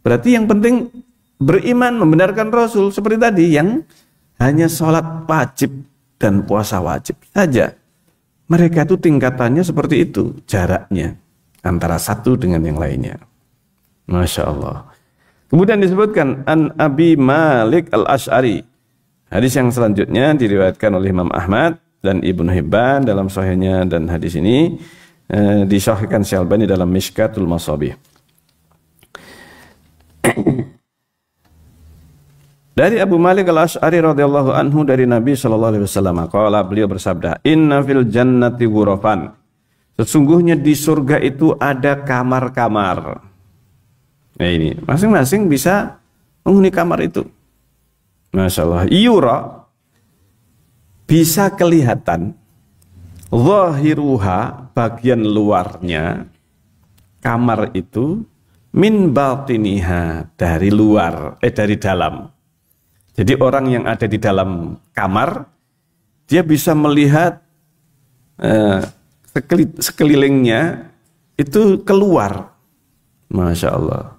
Berarti yang penting beriman, membenarkan rasul, seperti tadi yang hanya sholat wajib dan puasa wajib saja. Mereka itu tingkatannya seperti itu, jaraknya antara satu dengan yang lainnya. Masya Allah. Kemudian disebutkan an Abi Malik al-Ash'ari. Hadis yang selanjutnya diriwayatkan oleh Imam Ahmad dan Ibnu Hibban dalam sahihnya, dan hadis ini disahihkan Syalbani dalam Mishkatul Masabih. Dari Abu Malik al-Ash'ari radhiyallahu anhu dari Nabi sallallahu alaihi wasallam, qala, beliau bersabda, inna fil jannati ghurafan, sesungguhnya di surga itu ada kamar-kamar. Nah, ini masing-masing bisa menghuni kamar itu. Masya Allah. Yura, bisa kelihatan, zahiruha, bagian luarnya kamar itu, min batiniha, dari luar, dari dalam. Jadi orang yang ada di dalam kamar, dia bisa melihat sekelilingnya itu keluar. Masya Allah.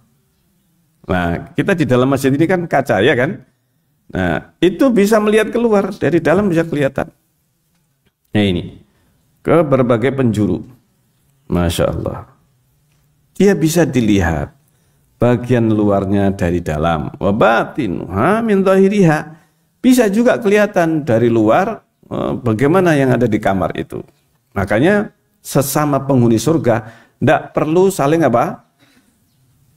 Nah, kita di dalam masjid ini kan kaca, ya kan? Nah, itu bisa melihat keluar, dari dalam bisa kelihatan. Nah, ini ke berbagai penjuru. Masya Allah. Dia bisa dilihat bagian luarnya dari dalam. Wa batinuha min zahiriha. Bisa juga kelihatan dari luar bagaimana yang ada di kamar itu. Makanya sesama penghuni surga tidak perlu saling apa?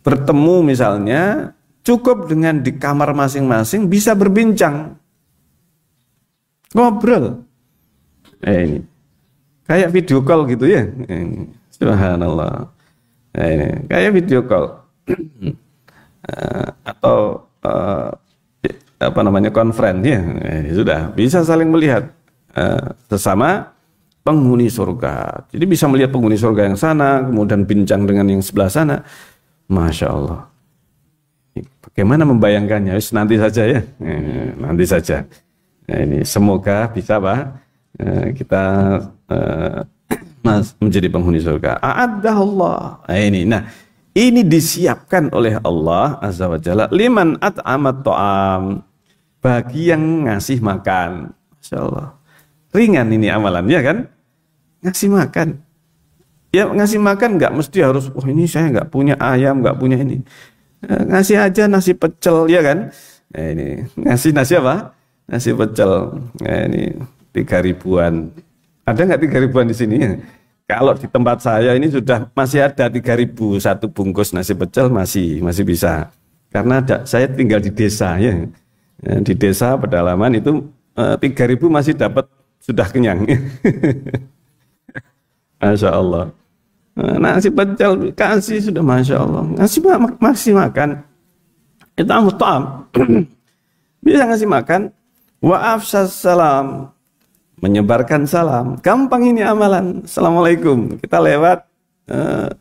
Bertemu misalnya, cukup dengan di kamar masing-masing bisa berbincang, ngobrol. Ini kayak video call gitu ya. Subhanallah. Ini kayak video call atau apa namanya, conference ya. Sudah bisa saling melihat sesama penghuni surga. Jadi bisa melihat penghuni surga yang sana, kemudian bincang dengan yang sebelah sana. Masya Allah. Bagaimana membayangkannya? Nanti saja ya. Nanti saja. Nah, ini semoga bisa Pak kita menjadi penghuni surga. A'addahullah. Nah, ini disiapkan oleh Allah Azza wa Jalla liman at'amat ta'am, bagi yang ngasih makan. Masya Allah. Ringan ini amalan, ya kan? Ngasih makan. Ya, ngasih makan nggak mesti harus, wah ini saya nggak punya ayam, nggak punya ini. Ngasih aja nasi pecel, ya kan? Nah, ini ngasih nasi apa? Nasi pecel. Nah, ini 3.000-an. Ada nggak 3.000-an di sini? Kalau di tempat saya ini sudah masih ada 3.000 satu bungkus nasi pecel, masih bisa. Karena saya tinggal di desa ya. Di desa pedalaman itu 3.000 masih dapat, sudah kenyang. Masya Allah. Nasi pecel kasih sudah, Masya Allah. Masih makan. Itu amut'am. Bisa ngasih makan. Wa afsas salam, menyebarkan salam. Gampang ini amalan. Assalamualaikum. Kita lewat,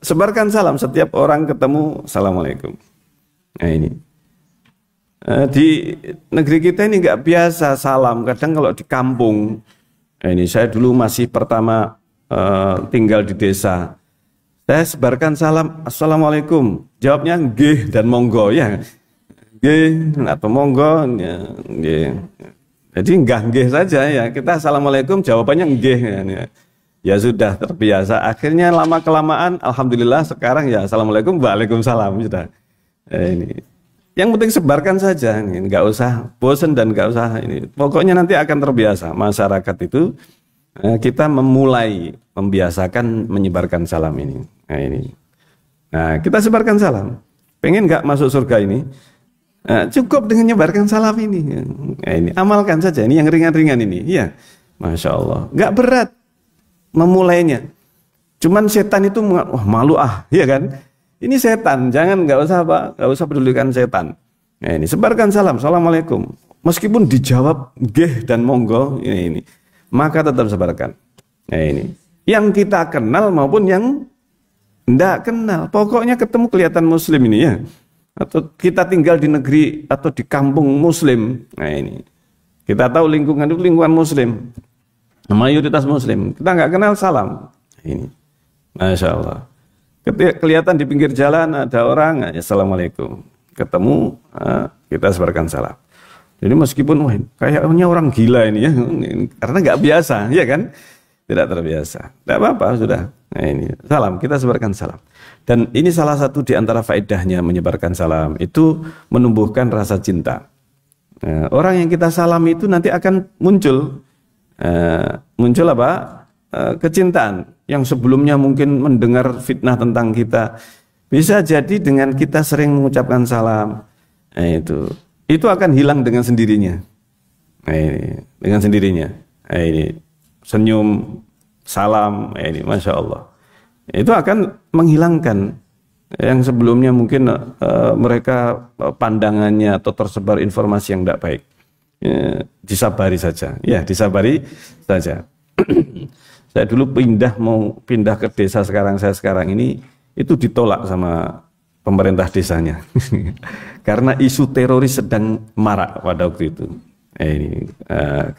sebarkan salam setiap orang ketemu, assalamualaikum. Nah ini di negeri kita ini nggak biasa salam. Kadang kalau di kampung, nah ini saya dulu masih pertama tinggal di desa, saya sebarkan salam, assalamualaikum. Jawabnya nggih dan monggo ya, nggih atau monggo, nggih. Jadi nggih saja ya. Kita assalamualaikum, jawabannya nggih. Ya sudah terbiasa. Akhirnya lama kelamaan, alhamdulillah sekarang ya assalamualaikum, waalaikumsalam sudah. Ini. Yang penting sebarkan saja, nggak usah bosan dan nggak usah ini. Pokoknya nanti akan terbiasa. Masyarakat itu kita memulai membiasakan menyebarkan salam ini. Nah ini. Nah kita sebarkan salam. Pengen nggak masuk surga ini? Nah, cukup dengan menyebarkan salam ini. Nah, ini amalkan saja. Ini yang ringan-ringan ini. Iya, masya Allah. Nggak berat memulainya. Cuman setan itu wah malu ya kan? Ini setan, nggak usah pedulikan setan. Nah, ini sebarkan salam, assalamualaikum. Meskipun dijawab geh dan monggo, ini maka tetap sebarkan. Nah ini, yang kita kenal maupun yang tidak kenal, pokoknya ketemu kelihatan Muslim ini ya. Atau kita tinggal di negeri atau di kampung Muslim. Nah ini, kita tahu lingkungan itu lingkungan Muslim. Mayoritas Muslim, kita nggak kenal salam. Ini, masya Allah. Ketika kelihatan di pinggir jalan ada orang, assalamualaikum. Ketemu, kita sebarkan salam. Jadi meskipun wah, kayaknya orang gila ini ya, karena nggak biasa, ya kan? Tidak terbiasa. Tidak apa-apa sudah. Nah ini salam, kita sebarkan salam. Dan ini salah satu di antara faedahnya menyebarkan salam itu menumbuhkan rasa cinta. Orang yang kita salam itu nanti akan muncul apa? Kecintaan yang sebelumnya mungkin mendengar fitnah tentang kita, bisa jadi dengan kita sering mengucapkan salam, itu akan hilang dengan sendirinya. Dengan sendirinya. Ini senyum, salam, ini masya Allah. Itu akan menghilangkan yang sebelumnya mungkin mereka pandangannya atau tersebar informasi yang tidak baik. Disabari saja, ya disabari saja. Saya dulu mau pindah ke desa saya sekarang ini, itu ditolak sama pemerintah desanya. Karena isu teroris sedang marak pada waktu itu.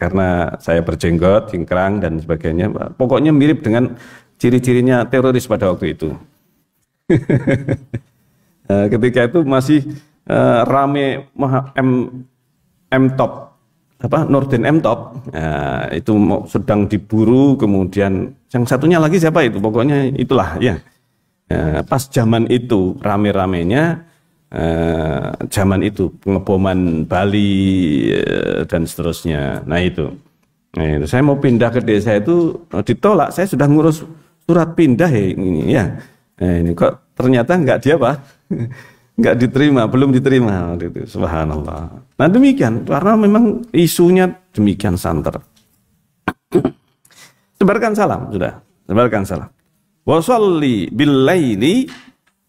Karena saya berjenggot, cingkrang dan sebagainya. Pokoknya mirip dengan ciri-cirinya teroris pada waktu itu. Ketika itu masih rame M-Top. Nurdin M-Top, itu sedang diburu, kemudian yang satunya lagi siapa itu, pokoknya itulah ya. Pas zaman itu rame-ramenya, zaman itu pengeboman Bali dan seterusnya. Nah itu saya mau pindah ke desa itu ditolak. Saya sudah ngurus surat pindah ini ya. Ini kok ternyata nggak nggak diterima, belum diterima. Subhanallah. Nah demikian, karena memang isunya demikian santer. Sebarkan salam, sudah. Sebarkan salam. Wa sholli bil-laili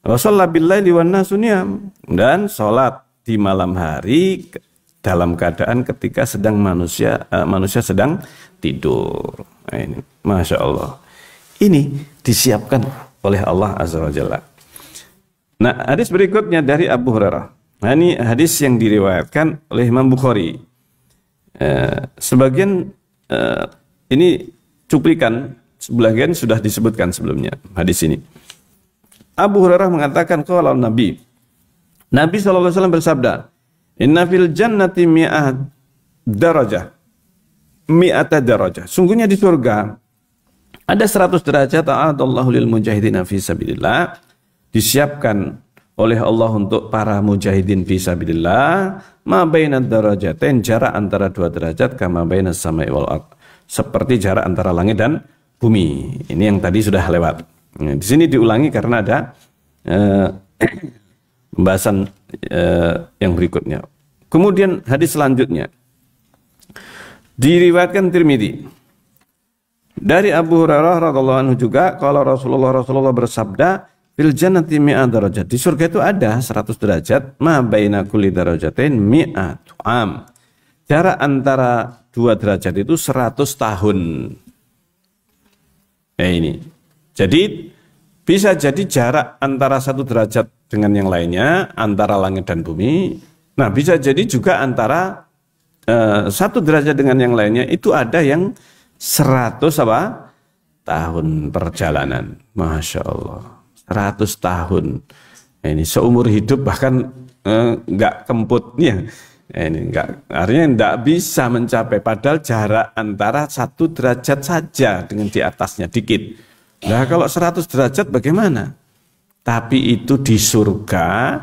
wa shalla bil-laili wan nasu niyam. Dan sholat di malam hari dalam keadaan ketika sedang manusia sedang tidur. Nah, ini, masya Allah. Ini disiapkan oleh Allah Azza wa Jalla. Nah, hadis berikutnya dari Abu Hurairah. Nah, ini hadis yang diriwayatkan oleh Imam Bukhari. Sebagian ini cuplikan, sebagian sudah disebutkan sebelumnya hadis ini. Abu Hurairah mengatakan kalau Nabi SAW bersabda, "Inna fil jannati mi'at darajah." Mi'ata darajah. Sungguhnya di surga ada 100 derajat a'adallahu lil mujahidin fi sabilillah. Disiapkan oleh Allah untuk para mujahidin fi sabilillah, ma bainad darajatain, jarak antara 2 derajat, kama bainas sama'i wal ardh, seperti jarak antara langit dan bumi. Ini yang tadi sudah lewat. Nah, di sini diulangi karena ada pembahasan yang berikutnya. Kemudian hadis selanjutnya diriwayatkan Tirmidzi dari Abu Hurairah radhiyallahu anhu juga, kalau Rasulullah bersabda, fil jannati mi'at darajat. Di surga itu ada 100 derajat, ma baina kulli darajatain mi'atu am. Jarak antara 2 derajat itu 100 tahun. Ini. Jadi bisa jadi jarak antara satu derajat dengan yang lainnya, antara langit dan bumi. Nah, bisa jadi juga antara satu derajat dengan yang lainnya itu ada yang 100 apa? Tahun perjalanan. Masya Allah. 100 tahun. Ini seumur hidup bahkan nggak kemputnya. Ini enggak, artinya tidak bisa mencapai, padahal jarak antara satu derajat saja dengan di atasnya dikit. Nah, kalau 100 derajat bagaimana? Tapi itu di surga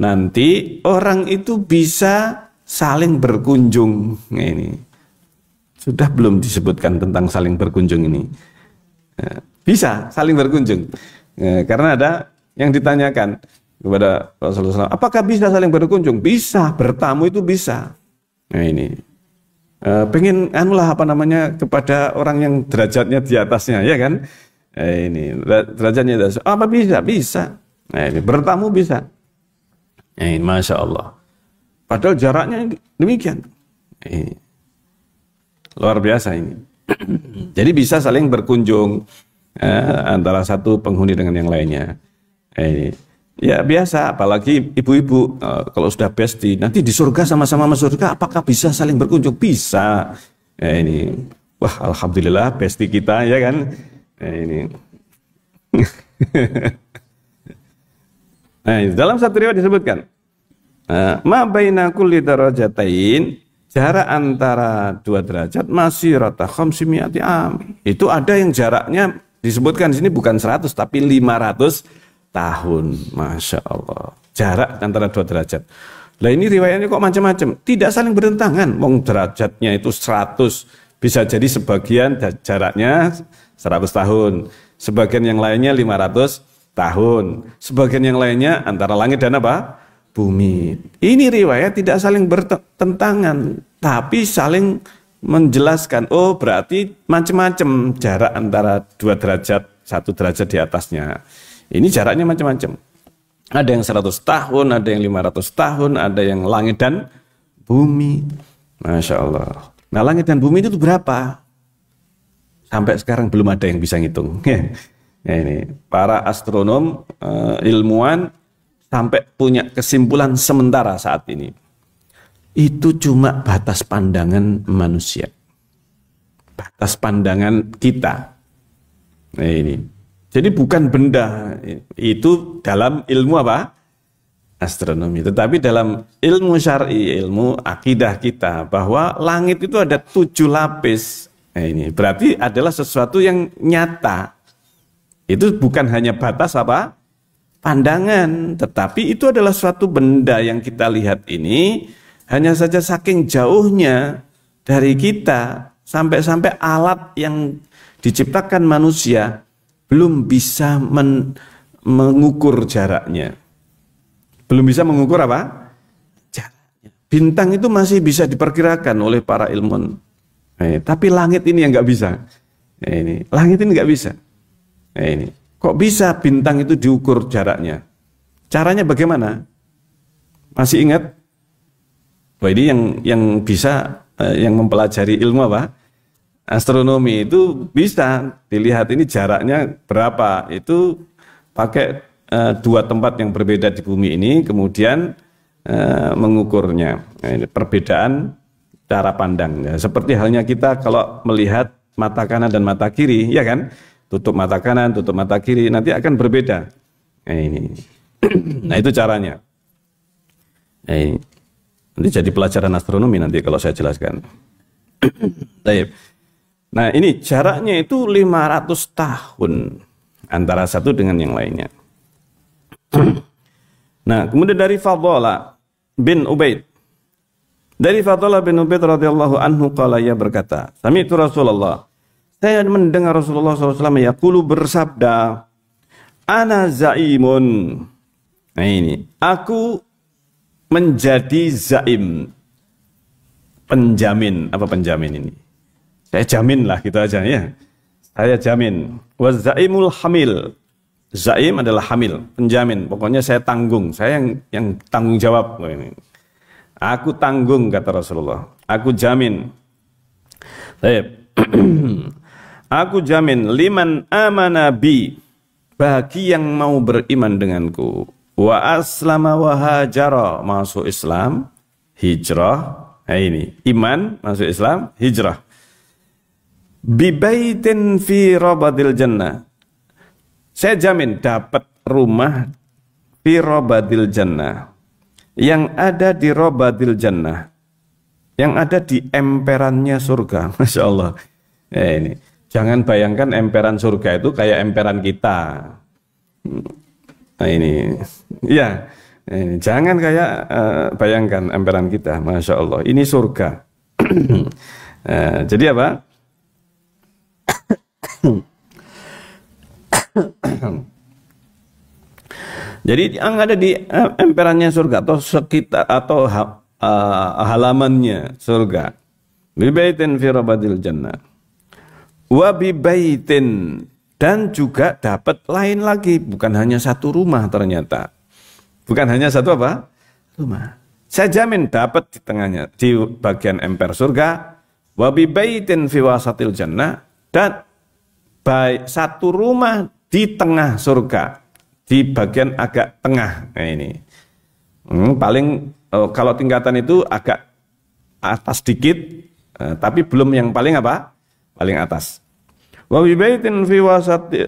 nanti orang itu bisa saling berkunjung. Ini sudah belum disebutkan tentang saling berkunjung ini. Bisa saling berkunjung. Karena ada yang ditanyakan kepada Rasulullah SAW, apakah bisa saling berkunjung? Bisa, bertamu itu bisa. Nah ini, pengen anulah apa namanya kepada orang yang derajatnya di atasnya, ya kan? Ini derajatnya di atas, apa bisa? Bisa. Nah ini bertamu bisa. Nah ini, Masya Allah. Padahal jaraknya demikian. Ini, luar biasa ini. Jadi bisa saling berkunjung antara satu penghuni dengan yang lainnya. Ini. Ya biasa, apalagi ibu-ibu kalau sudah bestie, nanti di surga sama-sama masuk surga, apakah bisa saling berkunjung? Bisa. Ya ini, wah alhamdulillah bestie kita, ya kan? Ya ini. Nah, dalam satu riwayat disebutkan, ma baina kulli darajatain, jarak antara dua derajat masirata khamsimiati am. Itu ada yang jaraknya disebutkan di sini bukan 100 tapi 500 tahun. Masya Allah, jarak antara dua derajat. Nah ini riwayatnya kok macam-macam, tidak saling bertentangan. Wong derajatnya itu 100, bisa jadi sebagian jaraknya 100 tahun, sebagian yang lainnya 500 tahun, sebagian yang lainnya antara langit dan apa? Bumi. Ini riwayat tidak saling bertentangan, tapi saling menjelaskan, oh berarti macam-macam jarak antara dua derajat, satu derajat di atasnya. Ini jaraknya macam-macam. Ada yang 100 tahun, ada yang 500 tahun, ada yang langit dan bumi. Masya Allah. Nah langit dan bumi itu berapa? Sampai sekarang belum ada yang bisa ngitung. Ya, ini para astronom, ilmuwan sampai punya kesimpulan sementara saat ini. Itu cuma batas pandangan manusia. Batas pandangan kita. Nah ini. Jadi bukan benda, itu dalam ilmu apa? Astronomi. Tetapi dalam ilmu syar'i, ilmu akidah kita, bahwa langit itu ada 7 lapis. Nah ini berarti adalah sesuatu yang nyata. Itu bukan hanya batas apa? Pandangan, tetapi itu adalah suatu benda yang kita lihat ini, hanya saja saking jauhnya dari kita, sampai-sampai alat yang diciptakan manusia belum bisa mengukur jaraknya. Belum bisa mengukur apa? Jaraknya. Bintang itu masih bisa diperkirakan oleh para ilmuwan. Tapi langit ini yang nggak bisa. Ini langit ini nggak bisa. Ini kok bisa bintang itu diukur jaraknya? Caranya bagaimana? Masih ingat? Wah ini yang bisa yang mempelajari ilmu apa? Astronomi itu bisa dilihat ini jaraknya berapa, itu pakai dua tempat yang berbeda di bumi ini, kemudian mengukurnya. Nah, ini perbedaan cara pandang. Ya, seperti halnya kita kalau melihat mata kanan dan mata kiri, ya kan? Tutup mata kanan, tutup mata kiri, nanti akan berbeda. Nah, ini. Nah itu caranya. Nah, ini. Nanti jadi pelajaran astronomi nanti kalau saya jelaskan. Baik. Nah ini jaraknya itu 500 tahun antara satu dengan yang lainnya. Nah kemudian dari Fadhalah bin Ubaid, dari Fadhalah bin Ubaid radhiyallahu anhu qala, ia berkata, sami'tu Rasulullah, saya mendengar Rasulullah SAW yaqulu bersabda, ana zaimun. Nah ini, aku menjadi zaim, penjamin. Apa penjamin ini? Saya jamin lah gitu aja ya. Saya jamin. Wa zaimul hamil. Zaim adalah hamil, penjamin. Pokoknya saya tanggung. Saya yang tanggung jawab. Aku tanggung kata Rasulullah. Aku jamin. Baik. Aku jamin liman amana bi. bagi yang mau beriman denganku. Wa aslama wa hajara, masuk Islam, hijrah. Nah ini, iman, masuk Islam, hijrah. Bibaitin fi rabadil jannah. Saya jamin dapat rumah fi rabadil jannah. Yang ada di rabadil jannah. Yang ada di emperannya surga. Masya Allah. Ini. Jangan bayangkan emperan surga itu kayak emperan kita. Nah ini. Ya. Ini. Jangan kayak bayangkan emperan kita. Masya Allah. Ini surga. Jadi apa? Jadi yang ada di emperannya surga atau sekitar atau halamannya surga. Bibaitin fi rabadil jannah. Wa bibaitin, dan juga dapat lain lagi, bukan hanya satu rumah ternyata. Bukan hanya satu apa? Rumah. Saya jamin dapat di tengahnya, di bagian emper surga. Wa bibaitin fi wasatil jannah, dan baik satu rumah di tengah surga, di bagian agak tengah. Nah ini paling kalau tingkatan itu agak atas dikit, tapi belum yang paling apa? Paling atas. Wa bibaitin fi wasati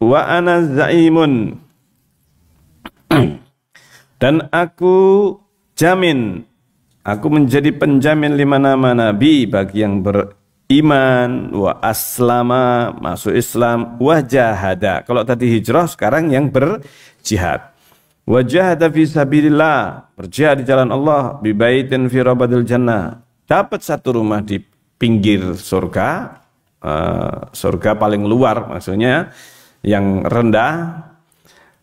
wa ana zaimun. Dan aku jamin, aku menjadi penjamin limana nabi bagi yang beriman, wa aslama, masuk Islam, wa jahada. Kalau tadi hijrah, sekarang yang berjihad. Wa jahada fi sabilillah, berjihad di jalan Allah, bi baitin fi rabadil jannah. Dapat satu rumah di pinggir surga, surga paling luar maksudnya, yang rendah.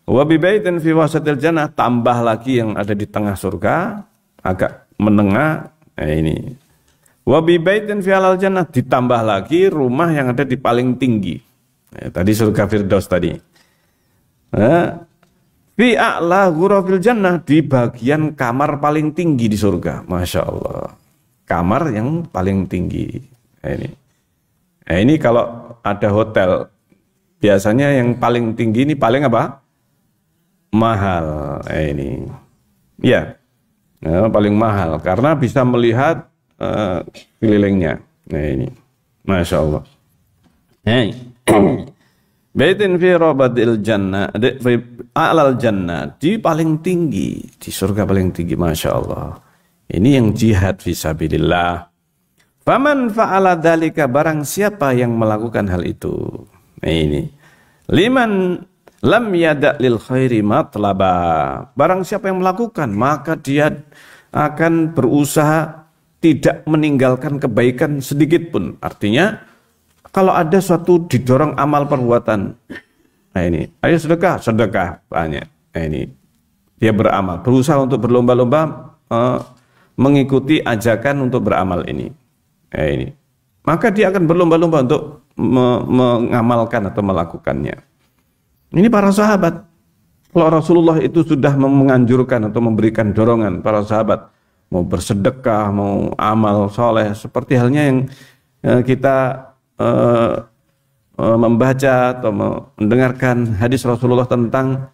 Wa bi baitin fi wasatil jannah, tambah lagi yang ada di tengah surga, agak menengah. Nah ini. Wa bi baitin fi alal jannah, ditambah lagi rumah yang ada di paling tinggi. Tadi surga Firdaus tadi. Fi a'la ghurafil jannah, di bagian kamar paling tinggi di surga. Masya Allah. Kamar yang paling tinggi. Nah ini kalau ada hotel, biasanya yang paling tinggi ini paling apa? Mahal. Ini. Ya. Paling mahal. Karena bisa melihat kelilingnya. Nah ini. Masya Allah. Hey. Baitin fi rabadil jannah, fi a'lal jannah, di paling tinggi, di surga paling tinggi. Masya Allah. Ini yang jihad fisabilillah. Faman fa'ala dzalika, barang siapa yang melakukan hal itu. Nah ini. Liman lam yada' lil khairi matlaba, barang siapa yang melakukan, maka dia akan berusaha tidak meninggalkan kebaikan sedikit pun. Artinya kalau ada suatu didorong amal perbuatan, nah ini, ayo sedekah, sedekah banyak. Nah ini, dia beramal, berusaha untuk berlomba-lomba mengikuti ajakan untuk beramal ini. Nah ini, maka dia akan berlomba-lomba untuk mengamalkan atau melakukannya. Ini para sahabat. Kalau Rasulullah itu sudah menganjurkan atau memberikan dorongan para sahabat, mau bersedekah, mau amal soleh, seperti halnya yang kita membaca atau mendengarkan hadis Rasulullah tentang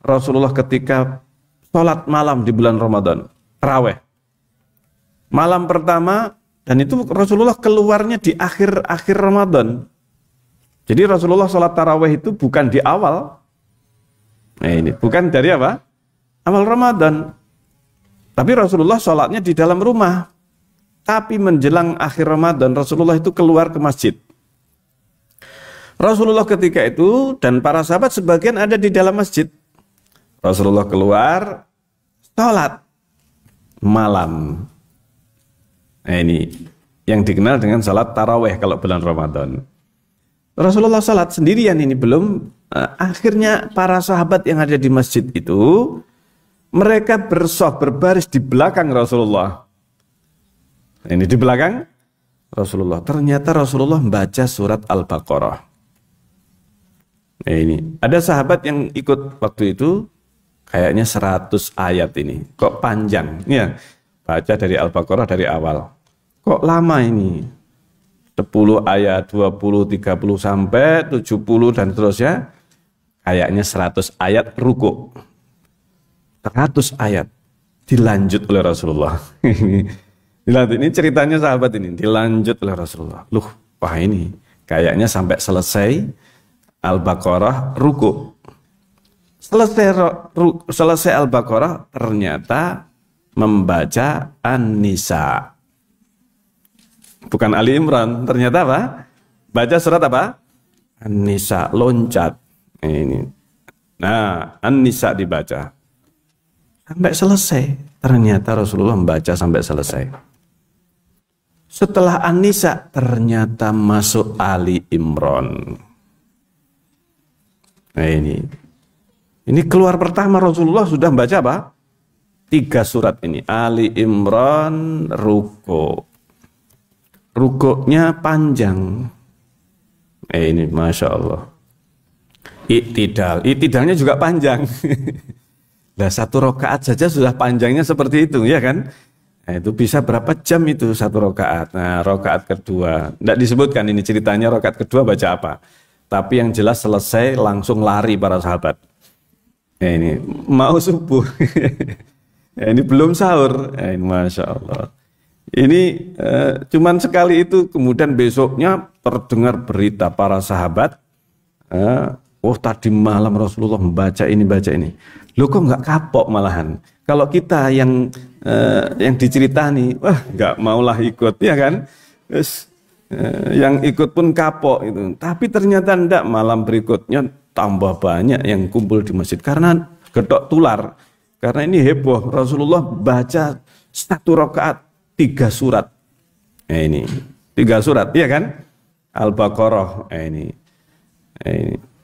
Rasulullah ketika sholat malam di bulan Ramadan, tarawih. Malam pertama, dan itu Rasulullah keluarnya di akhir Ramadan. Jadi Rasulullah sholat tarawih itu bukan di awal. Nah ini, bukan dari apa? Awal Ramadan. Tapi Rasulullah sholatnya di dalam rumah. Tapi menjelang akhir Ramadan, Rasulullah itu keluar ke masjid. Rasulullah ketika itu dan para sahabat sebagian ada di dalam masjid. Rasulullah keluar, sholat malam. Nah ini, yang dikenal dengan sholat tarawih kalau bulan Ramadan. Rasulullah salat sendirian ini belum, akhirnya para sahabat yang ada di masjid itu, mereka berbaris di belakang Rasulullah. Ini di belakang Rasulullah. Ternyata Rasulullah membaca surat Al-Baqarah. Nah ini, ada sahabat yang ikut waktu itu, kayaknya 100 ayat ini. Kok panjang? Ya, baca dari Al-Baqarah dari awal. Kok lama ini? 10 ayat, 20, 30 sampai 70 dan seterusnya. kayaknya 100 ayat ruku. 100 ayat dilanjut oleh Rasulullah. Ini ceritanya sahabat ini dilanjut oleh Rasulullah. Loh, wah ini kayaknya sampai selesai Al-Baqarah ruku. Selesai Al-Baqarah ternyata membaca An-Nisa. Bukan Ali Imran, ternyata apa? Baca surat apa? An-Nisa, loncat. Ini. Nah, An-Nisa dibaca. Sampai selesai. Ternyata Rasulullah membaca sampai selesai. Setelah An-Nisa, ternyata masuk Ali Imran. Nah ini keluar pertama Rasulullah sudah membaca apa? 3 surat ini. Ali Imran, ruku. Rukuknya panjang. Ini Masya Allah. Iktidalnya juga panjang. Nah, 1 rakaat saja sudah panjangnya seperti itu, ya kan? Nah, itu bisa berapa jam itu 1 rakaat. Nah, rakaat kedua, tidak disebutkan ini ceritanya rakaat kedua baca apa. Tapi yang jelas selesai langsung lari para sahabat. Nah, ini mau subuh. Nah, ini belum sahur. Nah, ini Masya Allah. Ini cuman sekali itu, kemudian besoknya terdengar berita para sahabat. Oh tadi malam Rasulullah membaca ini, baca ini. Loh kok nggak kapok malahan? Kalau kita yang diceritani, wah nggak maulah ikut, ya kan? Terus, yang ikut pun kapok itu. Tapi ternyata enggak, malam berikutnya tambah banyak yang kumpul di masjid karena gedok tular. Karena ini heboh, Rasulullah baca 1 rakaat 3 surat. Nah, ini 3 surat, ya kan? Al-Baqarah. Nah, ini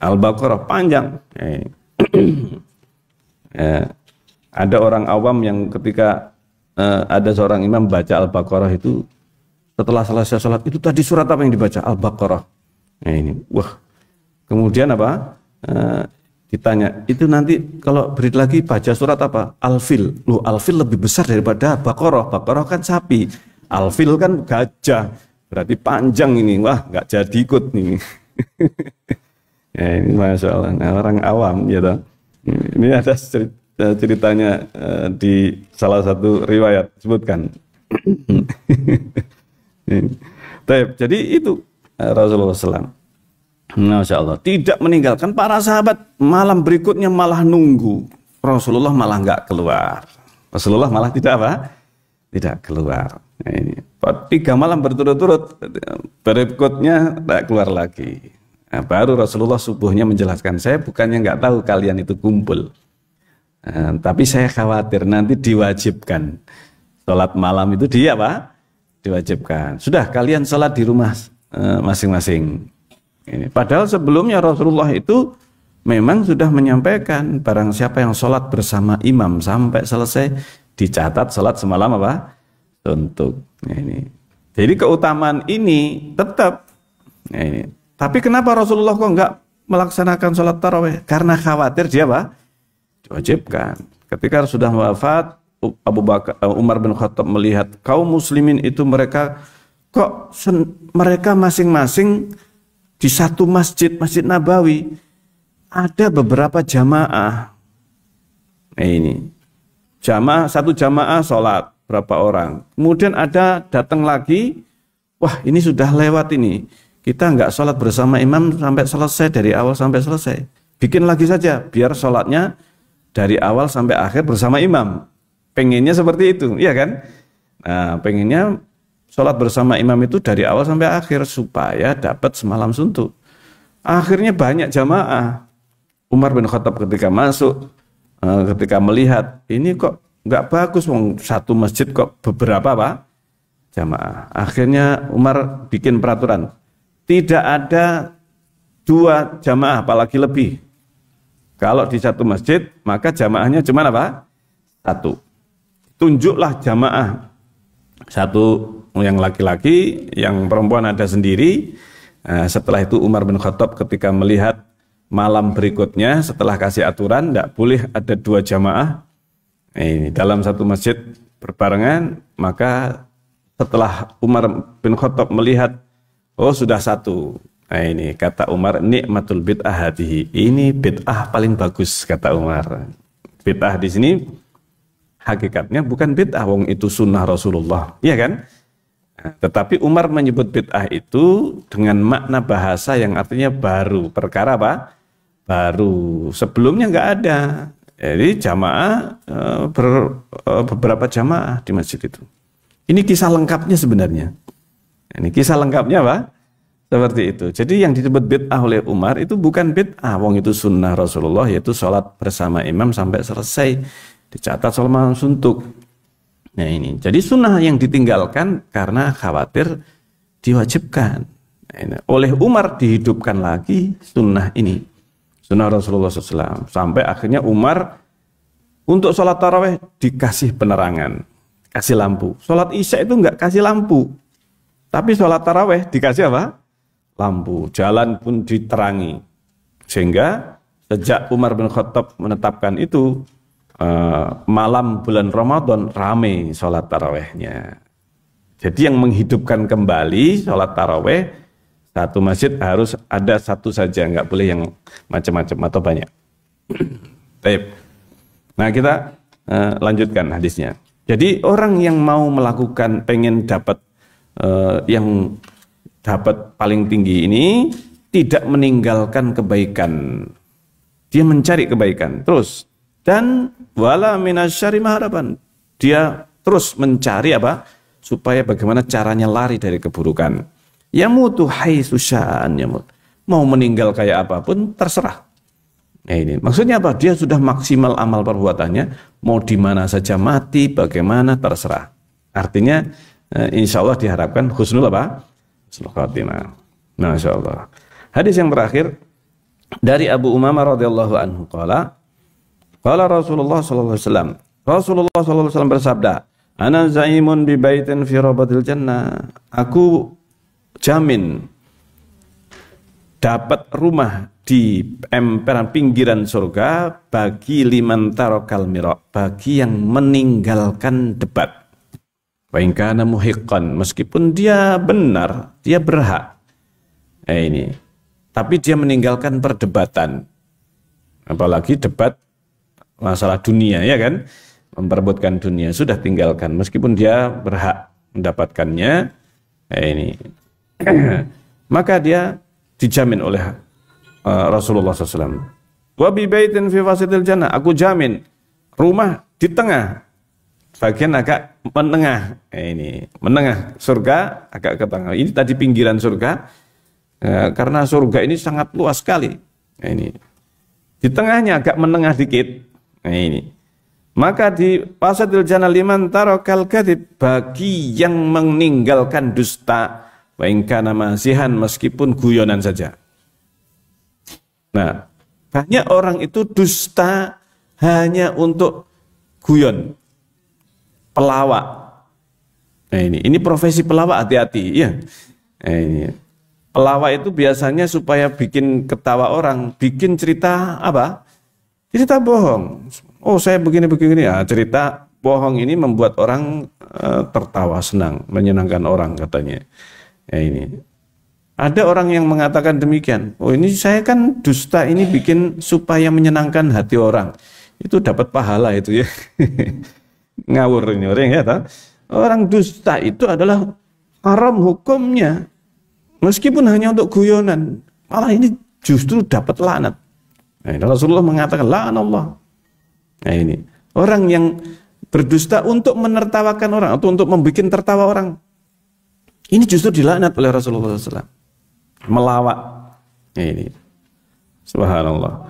Al-Baqarah panjang. Ada orang awam yang ketika ada seorang imam baca Al-Baqarah itu, setelah selesai sholat itu tadi surat apa yang dibaca? Al-Baqarah. Nah, ini, wah. Kemudian apa? Ditanya, itu nanti kalau beri lagi baca surat apa? Al-Fil. Loh, Al-Fil lebih besar daripada Baqarah. Baqarah kan sapi. Al-Fil kan gajah. Berarti panjang ini. Wah, nggak jadi ikut nih. Ya, ini Masya Allah. Nah, orang awam gitu. Ini ada ceritanya di salah satu riwayat sebutkan. Jadi itu Rasulullah SAW. Masya Allah, tidak meninggalkan para sahabat. Malam berikutnya malah nunggu. Rasulullah malah nggak keluar. Rasulullah malah tidak apa? Tidak keluar. Nah, ini 3 malam berturut-turut. Berikutnya tidak keluar lagi. Nah, baru Rasulullah subuhnya menjelaskan, saya bukannya nggak tahu kalian itu kumpul. Tapi saya khawatir nanti diwajibkan. Sholat malam itu dia apa? Diwajibkan. Sudah kalian sholat di rumah masing-masing. Ini. Padahal sebelumnya Rasulullah itu memang sudah menyampaikan barang siapa yang sholat bersama imam sampai selesai dicatat sholat semalam apa? Suntuk. Ini. Jadi keutamaan ini tetap. Ini. Tapi kenapa Rasulullah kok nggak melaksanakan sholat tarawih? Karena khawatir dia apa? Diwajibkan. Ketika sudah wafat, Umar bin Khattab melihat kaum muslimin itu mereka masing-masing di satu masjid, Masjid Nabawi, ada beberapa jamaah. Nah ini, satu jamaah sholat, berapa orang. Kemudian ada datang lagi, wah ini sudah lewat ini. Kita nggak sholat bersama imam sampai selesai, dari awal sampai selesai. Bikin lagi saja, biar sholatnya dari awal sampai akhir bersama imam. Pengennya seperti itu, iya kan? Nah, pengennya sholat bersama imam itu dari awal sampai akhir supaya dapat semalam suntuk. Akhirnya banyak jamaah. Umar bin Khattab ketika masuk, ketika melihat ini kok nggak bagus, satu masjid kok beberapa apa? Jamaah. Akhirnya Umar bikin peraturan, tidak ada 2 jamaah apalagi lebih. Kalau di satu masjid maka jamaahnya cuma apa? 1. Tunjuklah jamaah. 1 yang laki-laki, yang perempuan ada sendiri. Setelah itu Umar bin Khattab ketika melihat malam berikutnya setelah kasih aturan tidak boleh ada 2 jamaah ini dalam satu masjid berbarengan, maka setelah Umar bin Khattab melihat oh sudah 1, Nah ini kata Umar, nikmatul bid'ah hadihi. Ini bid'ah paling bagus kata Umar. Bid'ah di sini hakikatnya bukan bid'ah, wong itu sunnah Rasulullah, iya kan? Nah, tetapi Umar menyebut bid'ah itu dengan makna bahasa yang artinya baru, perkara apa? Baru. Sebelumnya nggak ada. Jadi jamaah beberapa jamaah di masjid itu. Ini kisah lengkapnya sebenarnya. Ini kisah lengkapnya apa? Seperti itu. Jadi yang disebut bid'ah oleh Umar itu bukan bid'ah, wong itu sunnah Rasulullah, yaitu sholat bersama imam sampai selesai, dicatat selama suntuk. Nah ini, jadi sunnah yang ditinggalkan karena khawatir diwajibkan. Nah, ini. Oleh Umar dihidupkan lagi sunnah ini, sunnah Rasulullah SAW. Sampai akhirnya Umar untuk sholat taraweh dikasih penerangan, kasih lampu. Sholat isya itu enggak kasih lampu, tapi sholat taraweh dikasih apa? Lampu, jalan pun diterangi. Sehingga sejak Umar bin Khattab menetapkan itu, malam bulan Ramadan rame sholat tarawehnya. Jadi yang menghidupkan kembali sholat taraweh, satu masjid harus ada satu saja, nggak boleh yang macam-macam atau banyak. Baik. Nah kita lanjutkan hadisnya. Jadi orang yang mau melakukan, pengen dapat yang dapat paling tinggi ini, tidak meninggalkan kebaikan, dia mencari kebaikan terus, dan wala minasyari maharaban, dia terus mencari apa, supaya bagaimana caranya lari dari keburukan. Yamutu haitsu sya'an yamut, mau meninggal kayak apapun terserah. Nah ini maksudnya apa, dia sudah maksimal amal perbuatannya, mau di mana saja mati, bagaimana terserah. Artinya insya Allah diharapkan husnul apa? Khatimah. Masya Allah. Hadis yang terakhir dari Abu Umamah radhiyallahu anhu qala Rasulullah sallallahu alaihi wasallam, Rasulullah sallallahu alaihi wasallam bersabda, ana zaimun bi baitin fi rabadil jannah, aku jamin dapat rumah di emperan pinggiran surga bagi liman tarokal mira, bagi yang meninggalkan debat. Wa in kana muhiqqan, meskipun dia benar, dia berhak. Ini. Tapi dia meninggalkan perdebatan. Apalagi debat masalah dunia, ya kan? Memperebutkan dunia, sudah tinggalkan meskipun dia berhak mendapatkannya. Ini. Maka dia dijamin oleh Rasulullah SAW. Wa bi baitin fi wasatil jannah, aku jamin rumah di tengah, bagian agak menengah, ini menengah surga, agak ke tengah. Ini tadi pinggiran surga, karena surga ini sangat luas sekali. Ini di tengahnya agak menengah dikit. Ini maka di wasatil jannah liman tarakal kadzib, bagi yang meninggalkan dusta, wa in kana masihan, meskipun guyonan saja. Nah, banyak orang itu dusta hanya untuk guyon, pelawak. Nah, ini profesi pelawak, hati-hati ya. Nah, ini pelawak itu biasanya supaya bikin ketawa orang, bikin cerita apa? Cerita bohong. Oh, saya begini-begini ya, cerita bohong ini membuat orang tertawa, senang, menyenangkan orang katanya. Ya, ini ada orang yang mengatakan demikian. Oh, ini saya kan dusta ini bikin supaya menyenangkan hati orang. Itu dapat pahala itu ya. Ngawur ini orang ya, tahu? Orang dusta itu adalah haram hukumnya. Meskipun hanya untuk guyonan, malah ini justru dapat laknat. Nah, Rasulullah mengatakan la'an Allah. Nah, ini orang yang berdusta untuk menertawakan orang atau untuk membuat tertawa orang, ini justru dilaknat oleh Rasulullah SAW. Melawak. Ini subhanallah.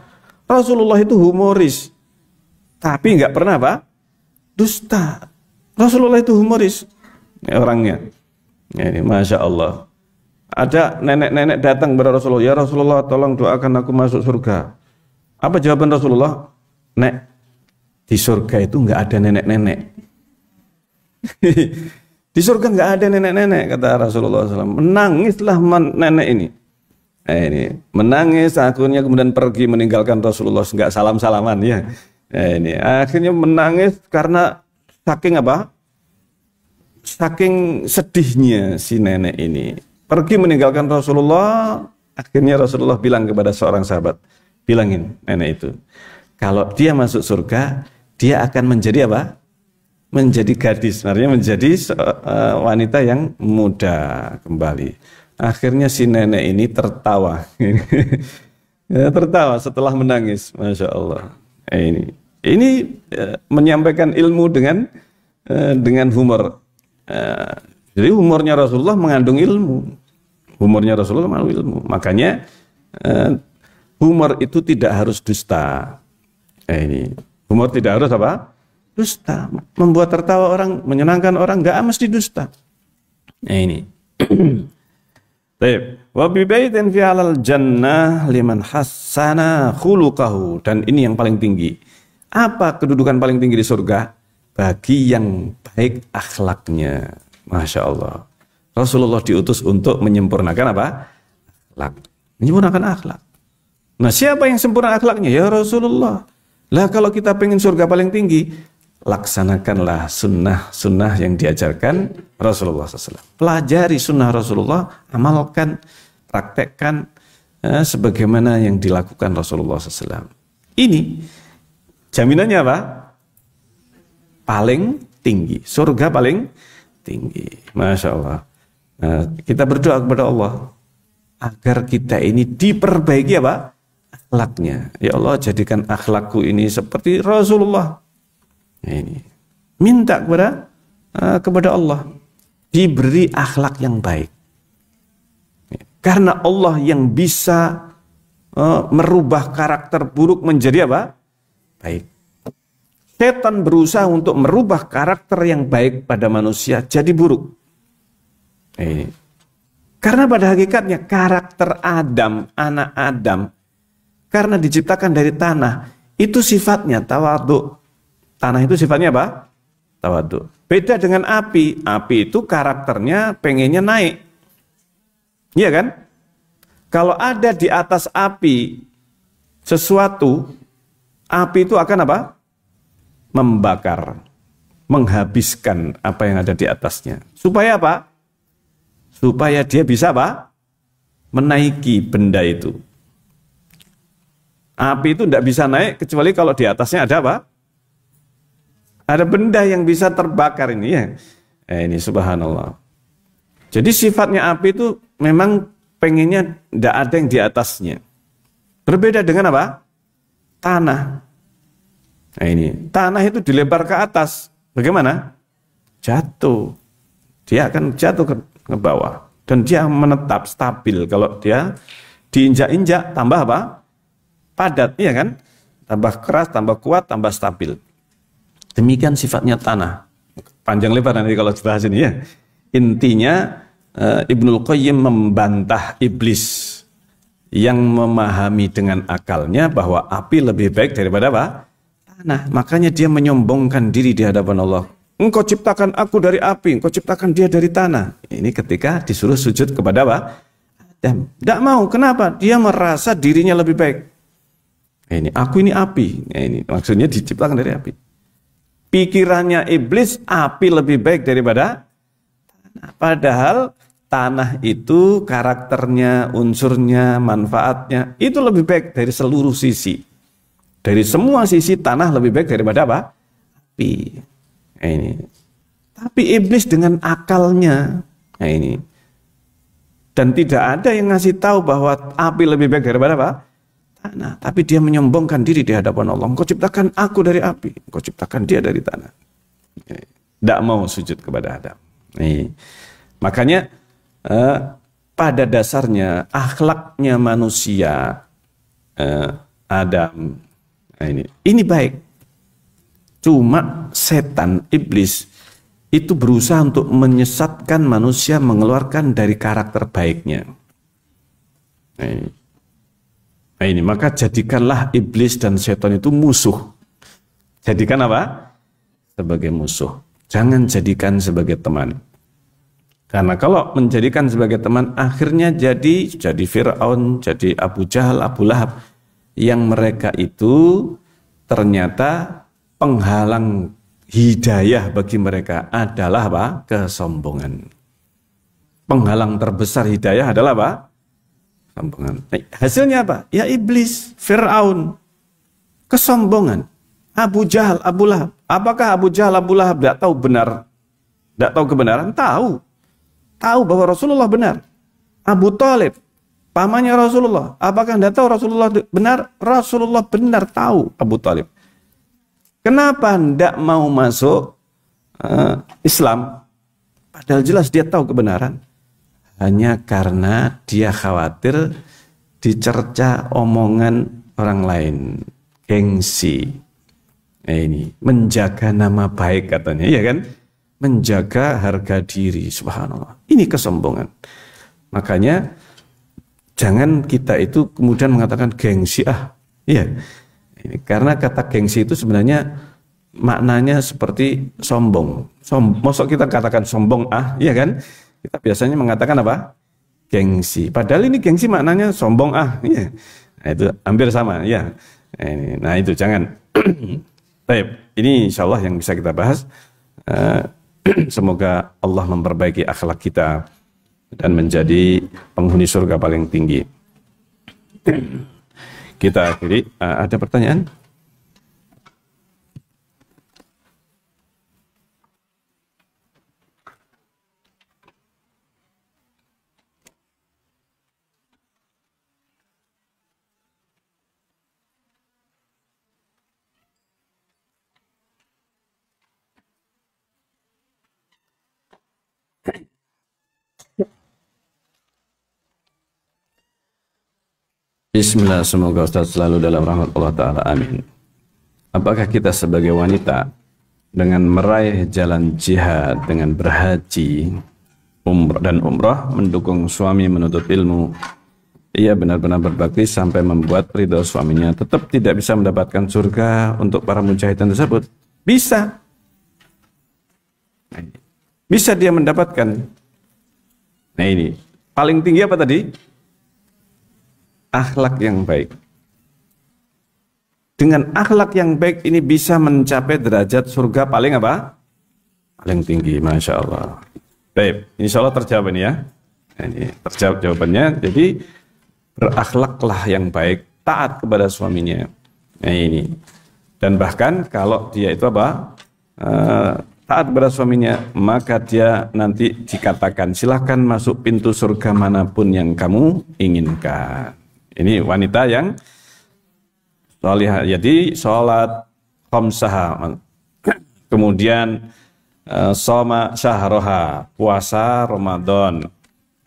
Rasulullah itu humoris, tapi nggak pernah apa? Dusta. Rasulullah itu humoris orangnya. Ini masya Allah. Ada nenek-nenek datang kepada Rasulullah, ya Rasulullah tolong doakan aku masuk surga. Apa jawaban Rasulullah? Nek, di surga itu nggak ada nenek-nenek. Di surga nggak ada nenek-nenek, kata Rasulullah SAW. Menangislah nenek ini. Ini menangis, akhirnya kemudian pergi meninggalkan Rasulullah, nggak salam-salaman ya. Ini akhirnya menangis karena saking apa? Saking sedihnya si nenek ini. Pergi meninggalkan Rasulullah, Akhirnya Rasulullah bilang kepada seorang sahabat, bilangin nenek itu, kalau dia masuk surga, dia akan menjadi apa? Menjadi gadis, artinya menjadi wanita yang muda kembali. Akhirnya si nenek ini tertawa, tertawa setelah menangis, masya Allah. Ini menyampaikan ilmu dengan humor. Jadi humornya Rasulullah mengandung ilmu. Humornya Rasulullah mengandung ilmu. Makanya humor itu tidak harus dusta. Humor tidak harus apa? Dusta. Membuat tertawa orang, menyenangkan orang, nggak mesti dusta. Ini. Baik. Wa bi baitin fi alal jannah liman hassana khuluquhu, dan ini yang paling tinggi. Apa kedudukan paling tinggi di surga? Bagi yang baik akhlaknya. Masya Allah. Rasulullah diutus untuk menyempurnakan apa? Akhlak. Menyempurnakan akhlak. Nah, siapa yang sempurna akhlaknya? Ya Rasulullah. Lah kalau kita pengen surga paling tinggi, laksanakanlah sunnah yang diajarkan Rasulullah SAW. Pelajari sunnah Rasulullah, amalkan, praktekkan sebagaimana yang dilakukan Rasulullah SAW. Ini jaminannya apa? Paling tinggi. Surga paling tinggi. Masya Allah. Nah, kita berdoa kepada Allah agar kita ini diperbaiki apa? Akhlaknya. Ya Allah, jadikan akhlakku ini seperti Rasulullah. Nah, ini minta kepada Allah diberi akhlak yang baik. Karena Allah yang bisa merubah karakter buruk menjadi apa? Baik. Setan berusaha untuk merubah karakter yang baik pada manusia jadi buruk. Ini. Karena pada hakikatnya karakter Adam, anak Adam, karena diciptakan dari tanah, itu sifatnya tawadhu. Tanah itu sifatnya apa? Tawadhu. Beda dengan api. Api itu karakternya pengennya naik. Iya kan? Kalau ada di atas api sesuatu, api itu akan apa? Membakar, menghabiskan apa yang ada di atasnya. Supaya apa? Supaya dia bisa apa? Menaiki benda itu. Api itu tidak bisa naik kecuali kalau di atasnya ada apa? Ada benda yang bisa terbakar ini ya. Ini subhanallah. Jadi sifatnya api itu memang pengennya tidak ada yang di atasnya. Berbeda dengan apa? Tanah. Nah ini, tanah itu dilempar ke atas. Bagaimana? Jatuh. Dia akan jatuh ke bawah. Dan dia menetap stabil. Kalau dia diinjak-injak, tambah apa? Padat, iya kan? Tambah keras, tambah kuat, tambah stabil. Demikian sifatnya tanah. Panjang lebar nanti kalau dibahas ini ya. Intinya Ibnul Qayyim membantah iblis yang memahami dengan akalnya bahwa api lebih baik daripada apa? Tanah. Makanya dia menyombongkan diri di hadapan Allah. Engkau ciptakan aku dari api, engkau ciptakan dia dari tanah. Ini ketika disuruh sujud kepada apa? Adam. Tidak mau. Kenapa? Dia merasa dirinya lebih baik. Ini aku ini api. Ini maksudnya diciptakan dari api. Pikirannya iblis api lebih baik daripada tanah. Padahal tanah itu karakternya, unsurnya, manfaatnya itu lebih baik dari seluruh sisi. Dari semua sisi tanah lebih baik daripada apa? Api. Nah, ini. Tapi iblis dengan akalnya, nah ini. Dan tidak ada yang ngasih tahu bahwa api lebih baik daripada apa? Tanah. Tapi dia menyombongkan diri di hadapan Allah. Engkau ciptakan aku dari api, engkau ciptakan dia dari tanah. Tidak mau sujud kepada Adam. Nah, makanya pada dasarnya akhlaknya manusia Adam, nah ini baik. Cuma setan, iblis itu berusaha untuk menyesatkan manusia, mengeluarkan dari karakter baiknya. Nah ini, maka jadikanlah iblis dan setan itu musuh. Jadikan apa? Sebagai musuh. Jangan jadikan sebagai teman. Karena kalau menjadikan sebagai teman, akhirnya jadi Fir'aun, jadi Abu Jahal, Abu Lahab, yang mereka itu ternyata penghalang hidayah bagi mereka adalah apa? Kesombongan. Penghalang terbesar hidayah adalah apa? Kesombongan. Hasilnya apa? Ya iblis, Fir'aun, kesombongan. Abu Jahal, Abu Lahab. Apakah Abu Jahal, Abu Lahab tidak tahu benar? Tidak tahu kebenaran? Tahu. Tahu bahwa Rasulullah benar. Abu Thalib, pamannya Rasulullah. Apakah tidak tahu Rasulullah benar? Rasulullah benar tahu Abu Thalib. Kenapa tidak mau masuk Islam? Padahal jelas dia tahu kebenaran. Hanya karena dia khawatir dicerca omongan orang lain. Gengsi. Ini menjaga nama baik katanya, ya kan? Menjaga harga diri, subhanallah. Ini kesombongan. Makanya jangan kita itu kemudian mengatakan gengsi iya. Ini, karena kata gengsi itu sebenarnya maknanya seperti sombong. Maksud kita katakan sombong iya kan? Kita biasanya mengatakan apa? Gengsi. Padahal ini gengsi maknanya sombong iya. Nah, itu hampir sama, ya. Nah itu jangan. Baik, ini insya Allah yang bisa kita bahas. Semoga Allah memperbaiki akhlak kita dan menjadi penghuni surga paling tinggi. Kita akhiri. Ada pertanyaan? Bismillah, semoga Ustaz selalu dalam rahmat Allah Ta'ala, amin. Apakah kita sebagai wanita dengan meraih jalan jihad, dengan berhaji dan umrah, mendukung suami menuntut ilmu, ia benar-benar berbakti sampai membuat ridho suaminya, tetap tidak bisa mendapatkan surga untuk para mujahidin tersebut? Bisa. Bisa dia mendapatkan. Nah ini, paling tinggi apa tadi? Akhlak yang baik. Dengan akhlak yang baik ini bisa mencapai derajat surga paling apa? Paling tinggi, Masya Allah. Baik, insya Allah terjawab ini ya. Ini terjawab jawabannya. Jadi berakhlaklah yang baik, taat kepada suaminya. Nah ini. Dan bahkan kalau dia itu apa? Taat kepada suaminya, maka dia nanti dikatakan silahkan masuk pintu surga manapun yang kamu inginkan. Ini wanita yang solihah, jadi sholat khamsaha, kemudian soma syahroha, puasa Ramadan.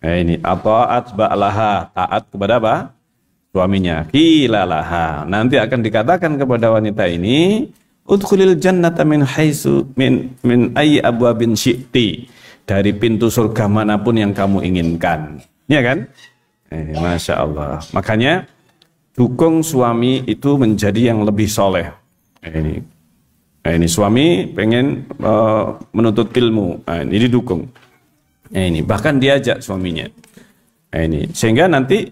Ini ata'at ba'laha, taat kepada apa? Suaminya. Qilalaha, nanti akan dikatakan kepada wanita ini, udkhulil jannata min haitsu min ayyi abwabin syi'ti, dari pintu surga manapun yang kamu inginkan. Ya kan? Masya Allah. Makanya dukung suami itu menjadi yang lebih soleh. Ini suami pengen menuntut ilmu, ini didukung. Ini bahkan diajak suaminya. Ini sehingga nanti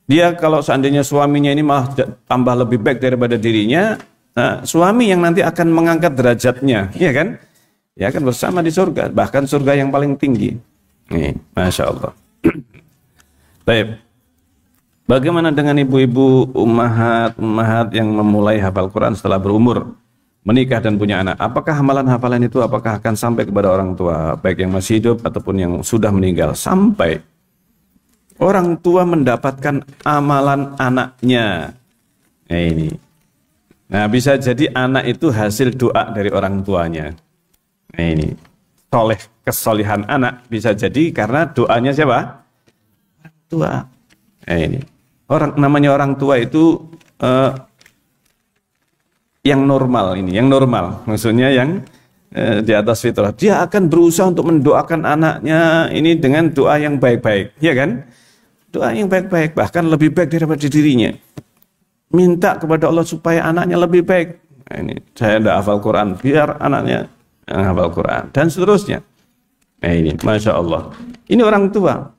dia kalau seandainya suaminya ini malah tambah lebih baik daripada dirinya, suami yang nanti akan mengangkat derajatnya, ya kan? Ya kan, bersama di surga, bahkan surga yang paling tinggi. Masya Allah. Baik. Bagaimana dengan ibu-ibu ummahat yang memulai hafal Quran setelah berumur, menikah dan punya anak? Apakah hafalan itu apakah akan sampai kepada orang tua, baik yang masih hidup ataupun yang sudah meninggal? Sampai. Orang tua mendapatkan amalan anaknya. Ini. Nah, bisa jadi anak itu hasil doa dari orang tuanya. Ini. Kesolihan anak bisa jadi karena doanya siapa? Tua. Ini namanya orang tua itu yang normal, maksudnya yang di atas fitrah. Dia akan berusaha untuk mendoakan anaknya ini dengan doa yang baik-baik, ya kan? Doa yang baik-baik, bahkan lebih baik daripada dirinya. Minta kepada Allah supaya anaknya lebih baik. Ini saya tidak hafal Quran, biar anaknya yang hafal Quran dan seterusnya. Ini Masya Allah. Ini orang tua.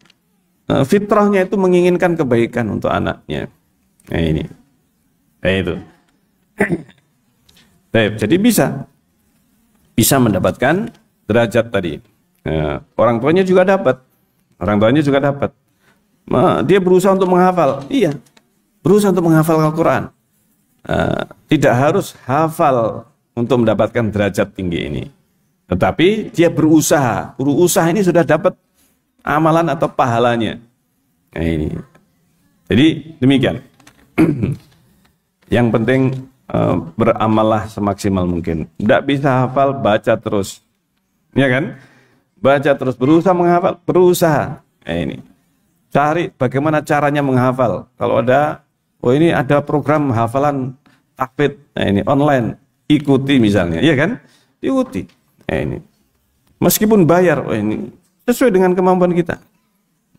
Fitrahnya itu menginginkan kebaikan untuk anaknya. Nah ini. Itu. Jadi bisa mendapatkan derajat tadi. Orang tuanya juga dapat. Dia berusaha untuk menghafal. Iya, berusaha untuk menghafal Al-Quran. Tidak harus hafal untuk mendapatkan derajat tinggi ini. Tetapi dia berusaha. Berusaha ini sudah dapat amalan atau pahalanya. Nah, ini. Jadi demikian. Yang penting beramallah semaksimal mungkin. Tidak bisa hafal, baca terus. Ya kan? Baca terus, berusaha menghafal, berusaha. Nah, ini. Cari bagaimana caranya menghafal. Kalau ada, oh ini ada program hafalan tahfidz, nah ini online, ikuti misalnya, iya kan? Ikuti. Nah, ini. Meskipun bayar, oh ini sesuai dengan kemampuan kita.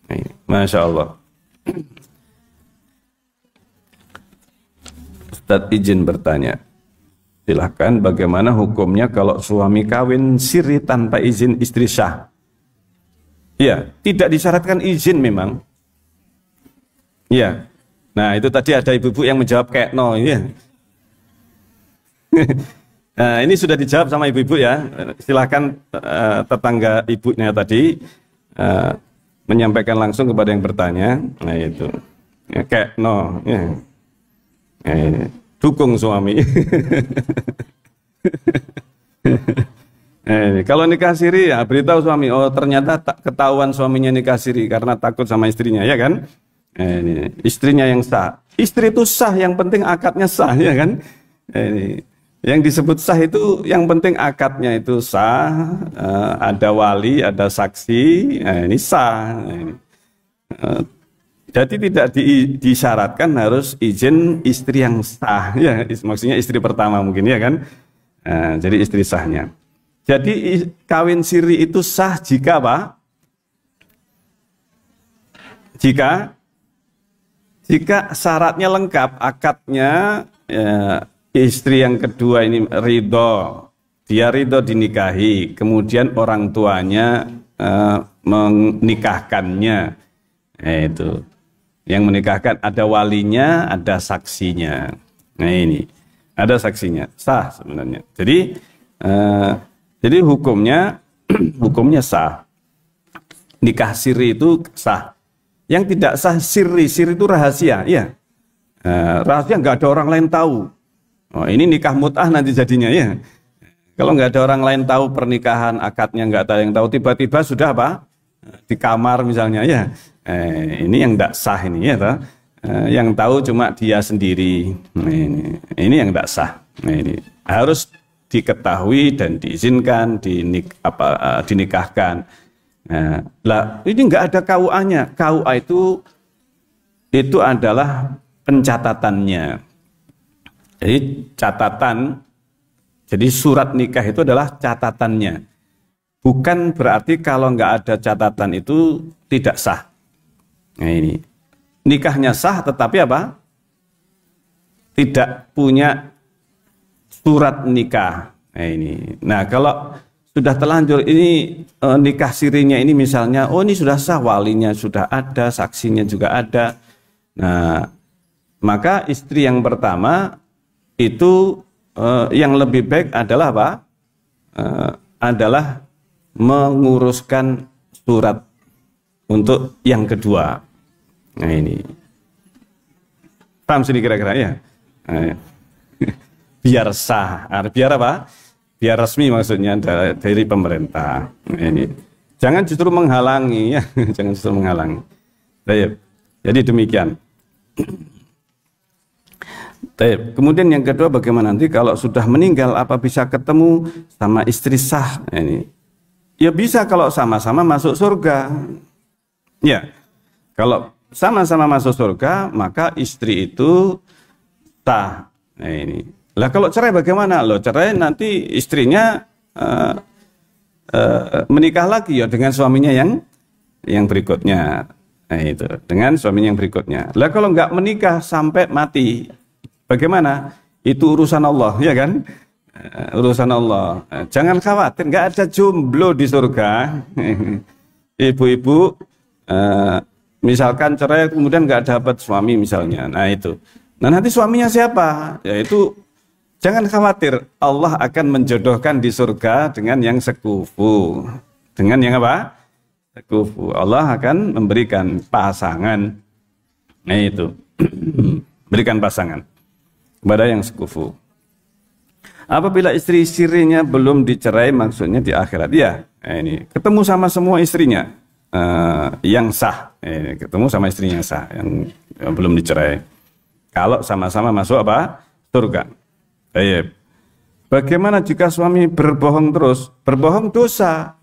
Nah, ini. Masya Allah. Ustadz izin bertanya. Silahkan, bagaimana hukumnya kalau suami kawin siri tanpa izin istri sah? Ya, tidak disyaratkan izin memang. Ya. Nah, itu tadi ada ibu-ibu yang menjawab kayak no, ya. Nah, ini sudah dijawab sama ibu-ibu ya. Silahkan tetangga ibunya tadi menyampaikan langsung kepada yang bertanya. Nah, itu. Ya, kayak no, ya. Dukung suami. Kalau nikah siri ya beritahu suami, oh ternyata tak ketahuan suaminya nikah siri karena takut sama istrinya, ya kan? Ini istrinya yang sah. Istri itu sah, yang penting akadnya sah, ya kan? Ini yang disebut sah itu yang penting akadnya itu sah, ada wali, ada saksi, ini sah. Jadi tidak disyaratkan harus izin istri yang sah, ya maksudnya istri pertama mungkin, ya kan? Jadi istri sahnya. Jadi kawin siri itu sah jika apa? Jika syaratnya lengkap, akadnya istri yang kedua ini ridho, dia ridho dinikahi, kemudian orang tuanya menikahkannya, itu. Yang menikahkan ada walinya, ada saksinya. Nah ini ada saksinya, sah sebenarnya. Jadi hukumnya hukumnya sah. Nikah siri itu sah. Yang tidak sah siri itu rahasia, ya. Rahasia nggak ada orang lain tahu. Oh, ini nikah mut'ah nanti jadinya, ya. Kalau nggak ada orang lain tahu pernikahan, akadnya nggak ada yang tahu, tiba-tiba sudah apa? Di kamar misalnya, ya. Ini yang tidak sah ini, ya toh. Yang tahu cuma dia sendiri. Ini yang tidak sah. Ini harus diketahui dan diizinkan, dinikahkan. Lah ini nggak ada KUA-nya. KUA itu adalah pencatatannya. Jadi catatan. Jadi surat nikah itu adalah catatannya. Bukan berarti kalau nggak ada catatan itu tidak sah. Nah ini nikahnya sah tetapi apa? Tidak punya surat nikah. Nah ini. Nah kalau sudah terlanjur ini nikah sirinya ini misalnya, oh ini sudah sah, walinya sudah ada, saksinya juga ada. Nah maka istri yang pertama itu yang lebih baik adalah apa? Adalah menguruskan surat untuk yang kedua. Nah ini paham sini kira-kira ya. Biar sah, biar apa? Biar resmi maksudnya dari pemerintah. Nah, ini jangan justru menghalangi, ya. Jangan justru menghalangi. Baik. Jadi demikian. Baik. Kemudian yang kedua, bagaimana nanti kalau sudah meninggal apa bisa ketemu sama istri sah? Nah, ini ya bisa kalau sama-sama masuk surga. Ya, kalau sama-sama masuk surga, maka istri itu sah. Nah ini. Lah kalau cerai bagaimana? Loh cerai nanti istrinya menikah lagi ya dengan suaminya yang berikutnya. Nah itu, dengan suaminya yang berikutnya. Lah kalau nggak menikah sampai mati, bagaimana? Itu urusan Allah, ya kan? Urusan Allah. Jangan khawatir, nggak ada jomblo di surga. Ibu-ibu misalkan cerai kemudian nggak dapat suami misalnya, nah itu, nah nanti suaminya siapa? Yaitu jangan khawatir, Allah akan menjodohkan di surga dengan yang sekufu, dengan yang apa? sekufu. Allah akan memberikan pasangan. Nah itu. Berikan pasangan kepada yang sekufu. Apabila istri-istrinya belum dicerai, maksudnya di akhirat. Ya, ini ketemu sama semua istrinya yang sah. Ini ketemu sama istrinya yang sah, yang belum dicerai. Kalau sama-sama masuk apa? Surga. Baik. Bagaimana jika suami berbohong terus? Berbohong dosa.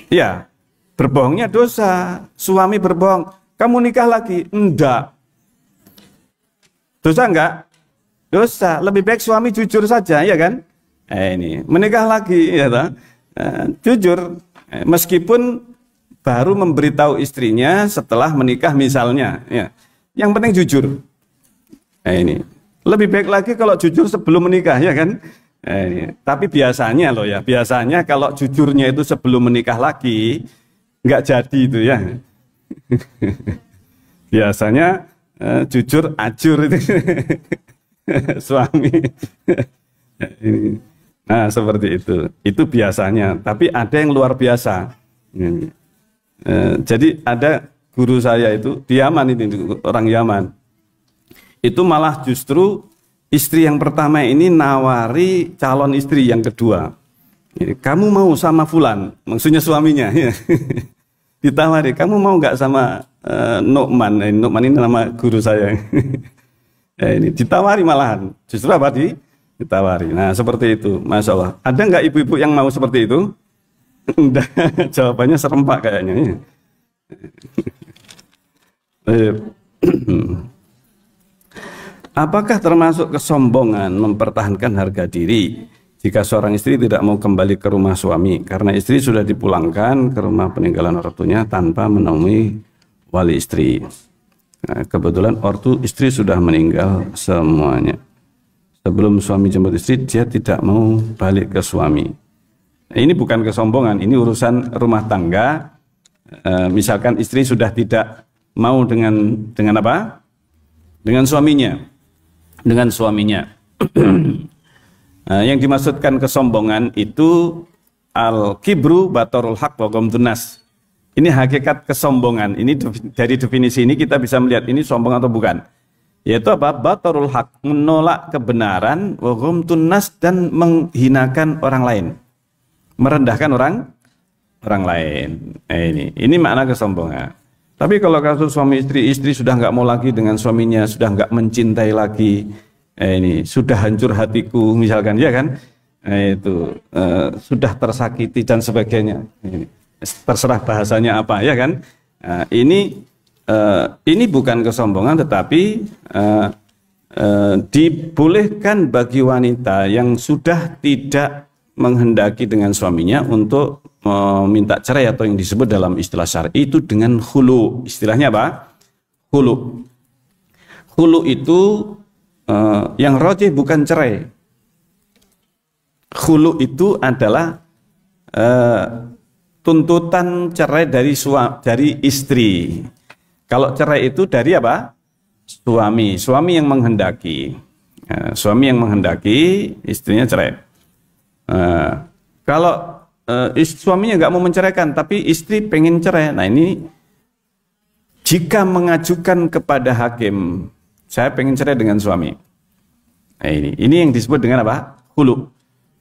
Ya, berbohongnya dosa. Suami berbohong, kamu nikah lagi? Enggak. Dosa enggak? Dosa. Lebih baik suami jujur saja, ya kan? Ini menikah lagi, ya toh? Jujur, meskipun baru memberitahu istrinya setelah menikah misalnya, ya. Yang penting jujur. Ini lebih baik lagi kalau jujur sebelum menikah, ya kan? Tapi biasanya loh ya, biasanya kalau jujurnya itu sebelum menikah lagi, nggak jadi itu ya. Biasanya jujur ajur itu suami. Nah seperti itu. Itu biasanya. Tapi ada yang luar biasa. Jadi ada guru saya itu di Yaman, ini orang Yaman. Itu malah justru istri yang pertama ini nawari calon istri yang kedua. Kamu mau sama Fulan, maksudnya suaminya. Ditawari, kamu mau nggak sama Nu'man? Nu'man ini nama guru saya. Ini ditawari malahan. Justru apa ditawari. Nah seperti itu, Masya Allah. Ada nggak ibu-ibu yang mau seperti itu? Enggak, jawabannya serempak kayaknya. Apakah termasuk kesombongan mempertahankan harga diri jika seorang istri tidak mau kembali ke rumah suami karena istri sudah dipulangkan ke rumah peninggalan ortunya tanpa menemui wali istri? Nah, kebetulan ortu istri sudah meninggal semuanya. Sebelum suami jemput istri, dia tidak mau balik ke suami. Nah, ini bukan kesombongan, ini urusan rumah tangga. Misalkan istri sudah tidak mau dengan apa? Dengan suaminya. Dengan suaminya. Yang dimaksudkan kesombongan itu al-kibru batorul haq wa ghamdun nas. Ini hakikat kesombongan. Ini dari definisi ini kita bisa melihat ini sombong atau bukan. Yaitu apa? Batorul haq, menolak kebenaran, wa ghamdun nas, dan menghinakan orang lain. Merendahkan orang lain. Ini makna kesombongan. Tapi kalau kasus suami istri sudah nggak mau lagi dengan suaminya, sudah nggak mencintai lagi, ini sudah hancur hatiku misalkan, ya kan? Itu sudah tersakiti dan sebagainya. Terserah bahasanya apa, ya kan? Ini bukan kesombongan, tetapi dibolehkan bagi wanita yang sudah tidak menghendaki dengan suaminya untuk meminta cerai atau yang disebut dalam istilah syar'i itu dengan khulu. Istilahnya apa? Khulu. Khulu itu yang rajih bukan cerai. Khulu itu adalah tuntutan cerai dari istri. Kalau cerai itu dari apa? Suami yang menghendaki. Suami yang menghendaki, istrinya cerai. Kalau suaminya nggak mau menceraikan, tapi istri pengen cerai. Nah ini jika mengajukan kepada hakim, saya pengen cerai dengan suami. Nah ini yang disebut dengan apa? Khulu.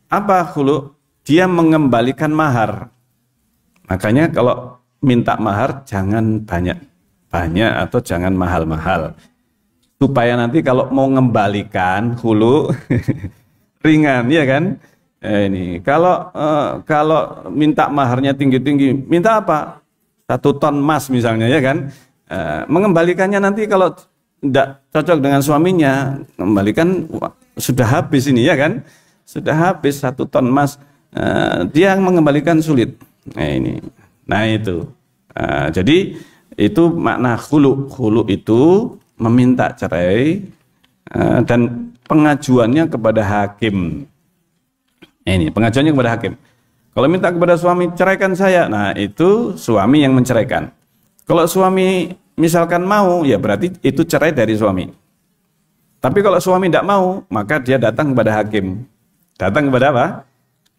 Apa khulu? Dia mengembalikan mahar. Makanya kalau minta mahar jangan banyak atau jangan mahal-mahal. Supaya nanti kalau mau mengembalikan khulu ringan, ya kan? Ini kalau minta maharnya tinggi-tinggi, minta apa? 1 ton emas misalnya, ya kan? Mengembalikannya nanti kalau tidak cocok dengan suaminya, kembalikan sudah habis ini, ya kan? Sudah habis 1 ton emas, dia mengembalikan sulit. Nah itu. Jadi itu makna khulu. Khulu itu meminta cerai dan pengajuannya kepada hakim. Ini pengajuannya kepada hakim. Kalau minta kepada suami, ceraikan saya. Nah itu suami yang menceraikan. Kalau suami misalkan mau, ya berarti itu cerai dari suami. Tapi kalau suami tidak mau, maka dia datang kepada hakim. Datang kepada apa?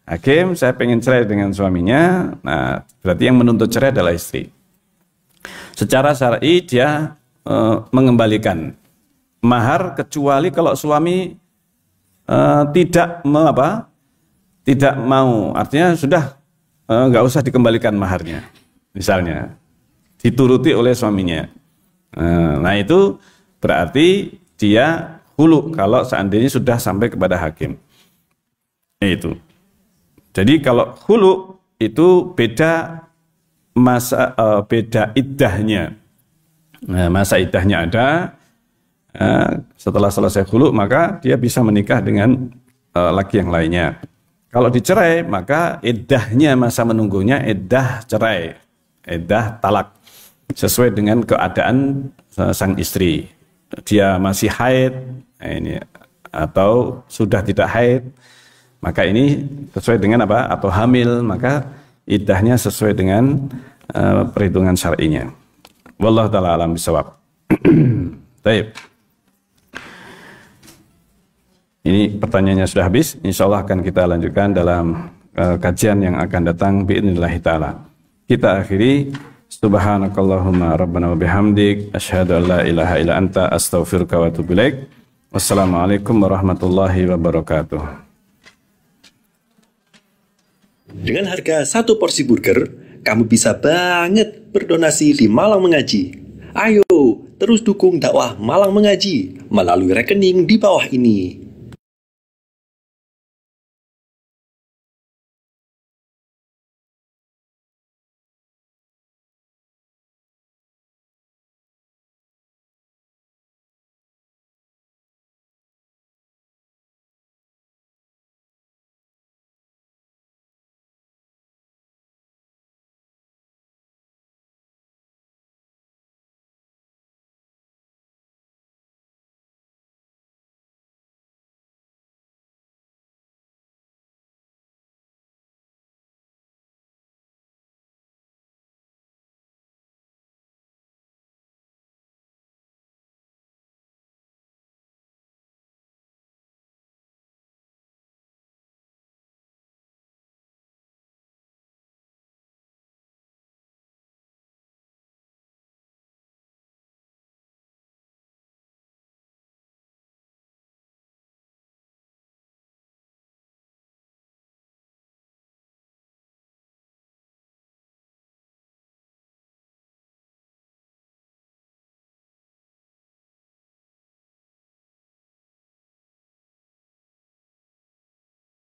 hakim, saya pengen cerai dengan suaminya. Nah, berarti yang menuntut cerai adalah istri. Secara syar'i dia mengembalikan mahar kecuali kalau suami tidak mau, artinya sudah nggak usah dikembalikan maharnya, misalnya dituruti oleh suaminya. Nah itu berarti dia hulu kalau seandainya sudah sampai kepada hakim. Itu. Jadi kalau hulu itu beda beda iddahnya. Nah, masa iddahnya ada. Setelah selesai hulu maka dia bisa menikah dengan laki yang lainnya. Kalau dicerai maka iddahnya, masa menunggunya iddah cerai, iddah talak, sesuai dengan keadaan sang istri. Dia masih haid ini atau sudah tidak haid, maka ini sesuai dengan apa? Atau hamil, maka iddahnya sesuai dengan perhitungan syar'inya. Wallahu ta'ala alam bisawab. Baik. Ini pertanyaannya sudah habis. Insya Allah akan kita lanjutkan dalam kajian yang akan datang bi'idnillahi ta'ala. Kita akhiri. Subhanakallahumma rabbana wa bihamdik. Asyhadu an la ilaha illa anta astaghfiruka wa atubu ilaik. Wassalamualaikum warahmatullahi wabarakatuh. Dengan harga satu porsi burger, kamu bisa banget berdonasi di Malang Mengaji. Ayo, terus dukung dakwah Malang Mengaji melalui rekening di bawah ini.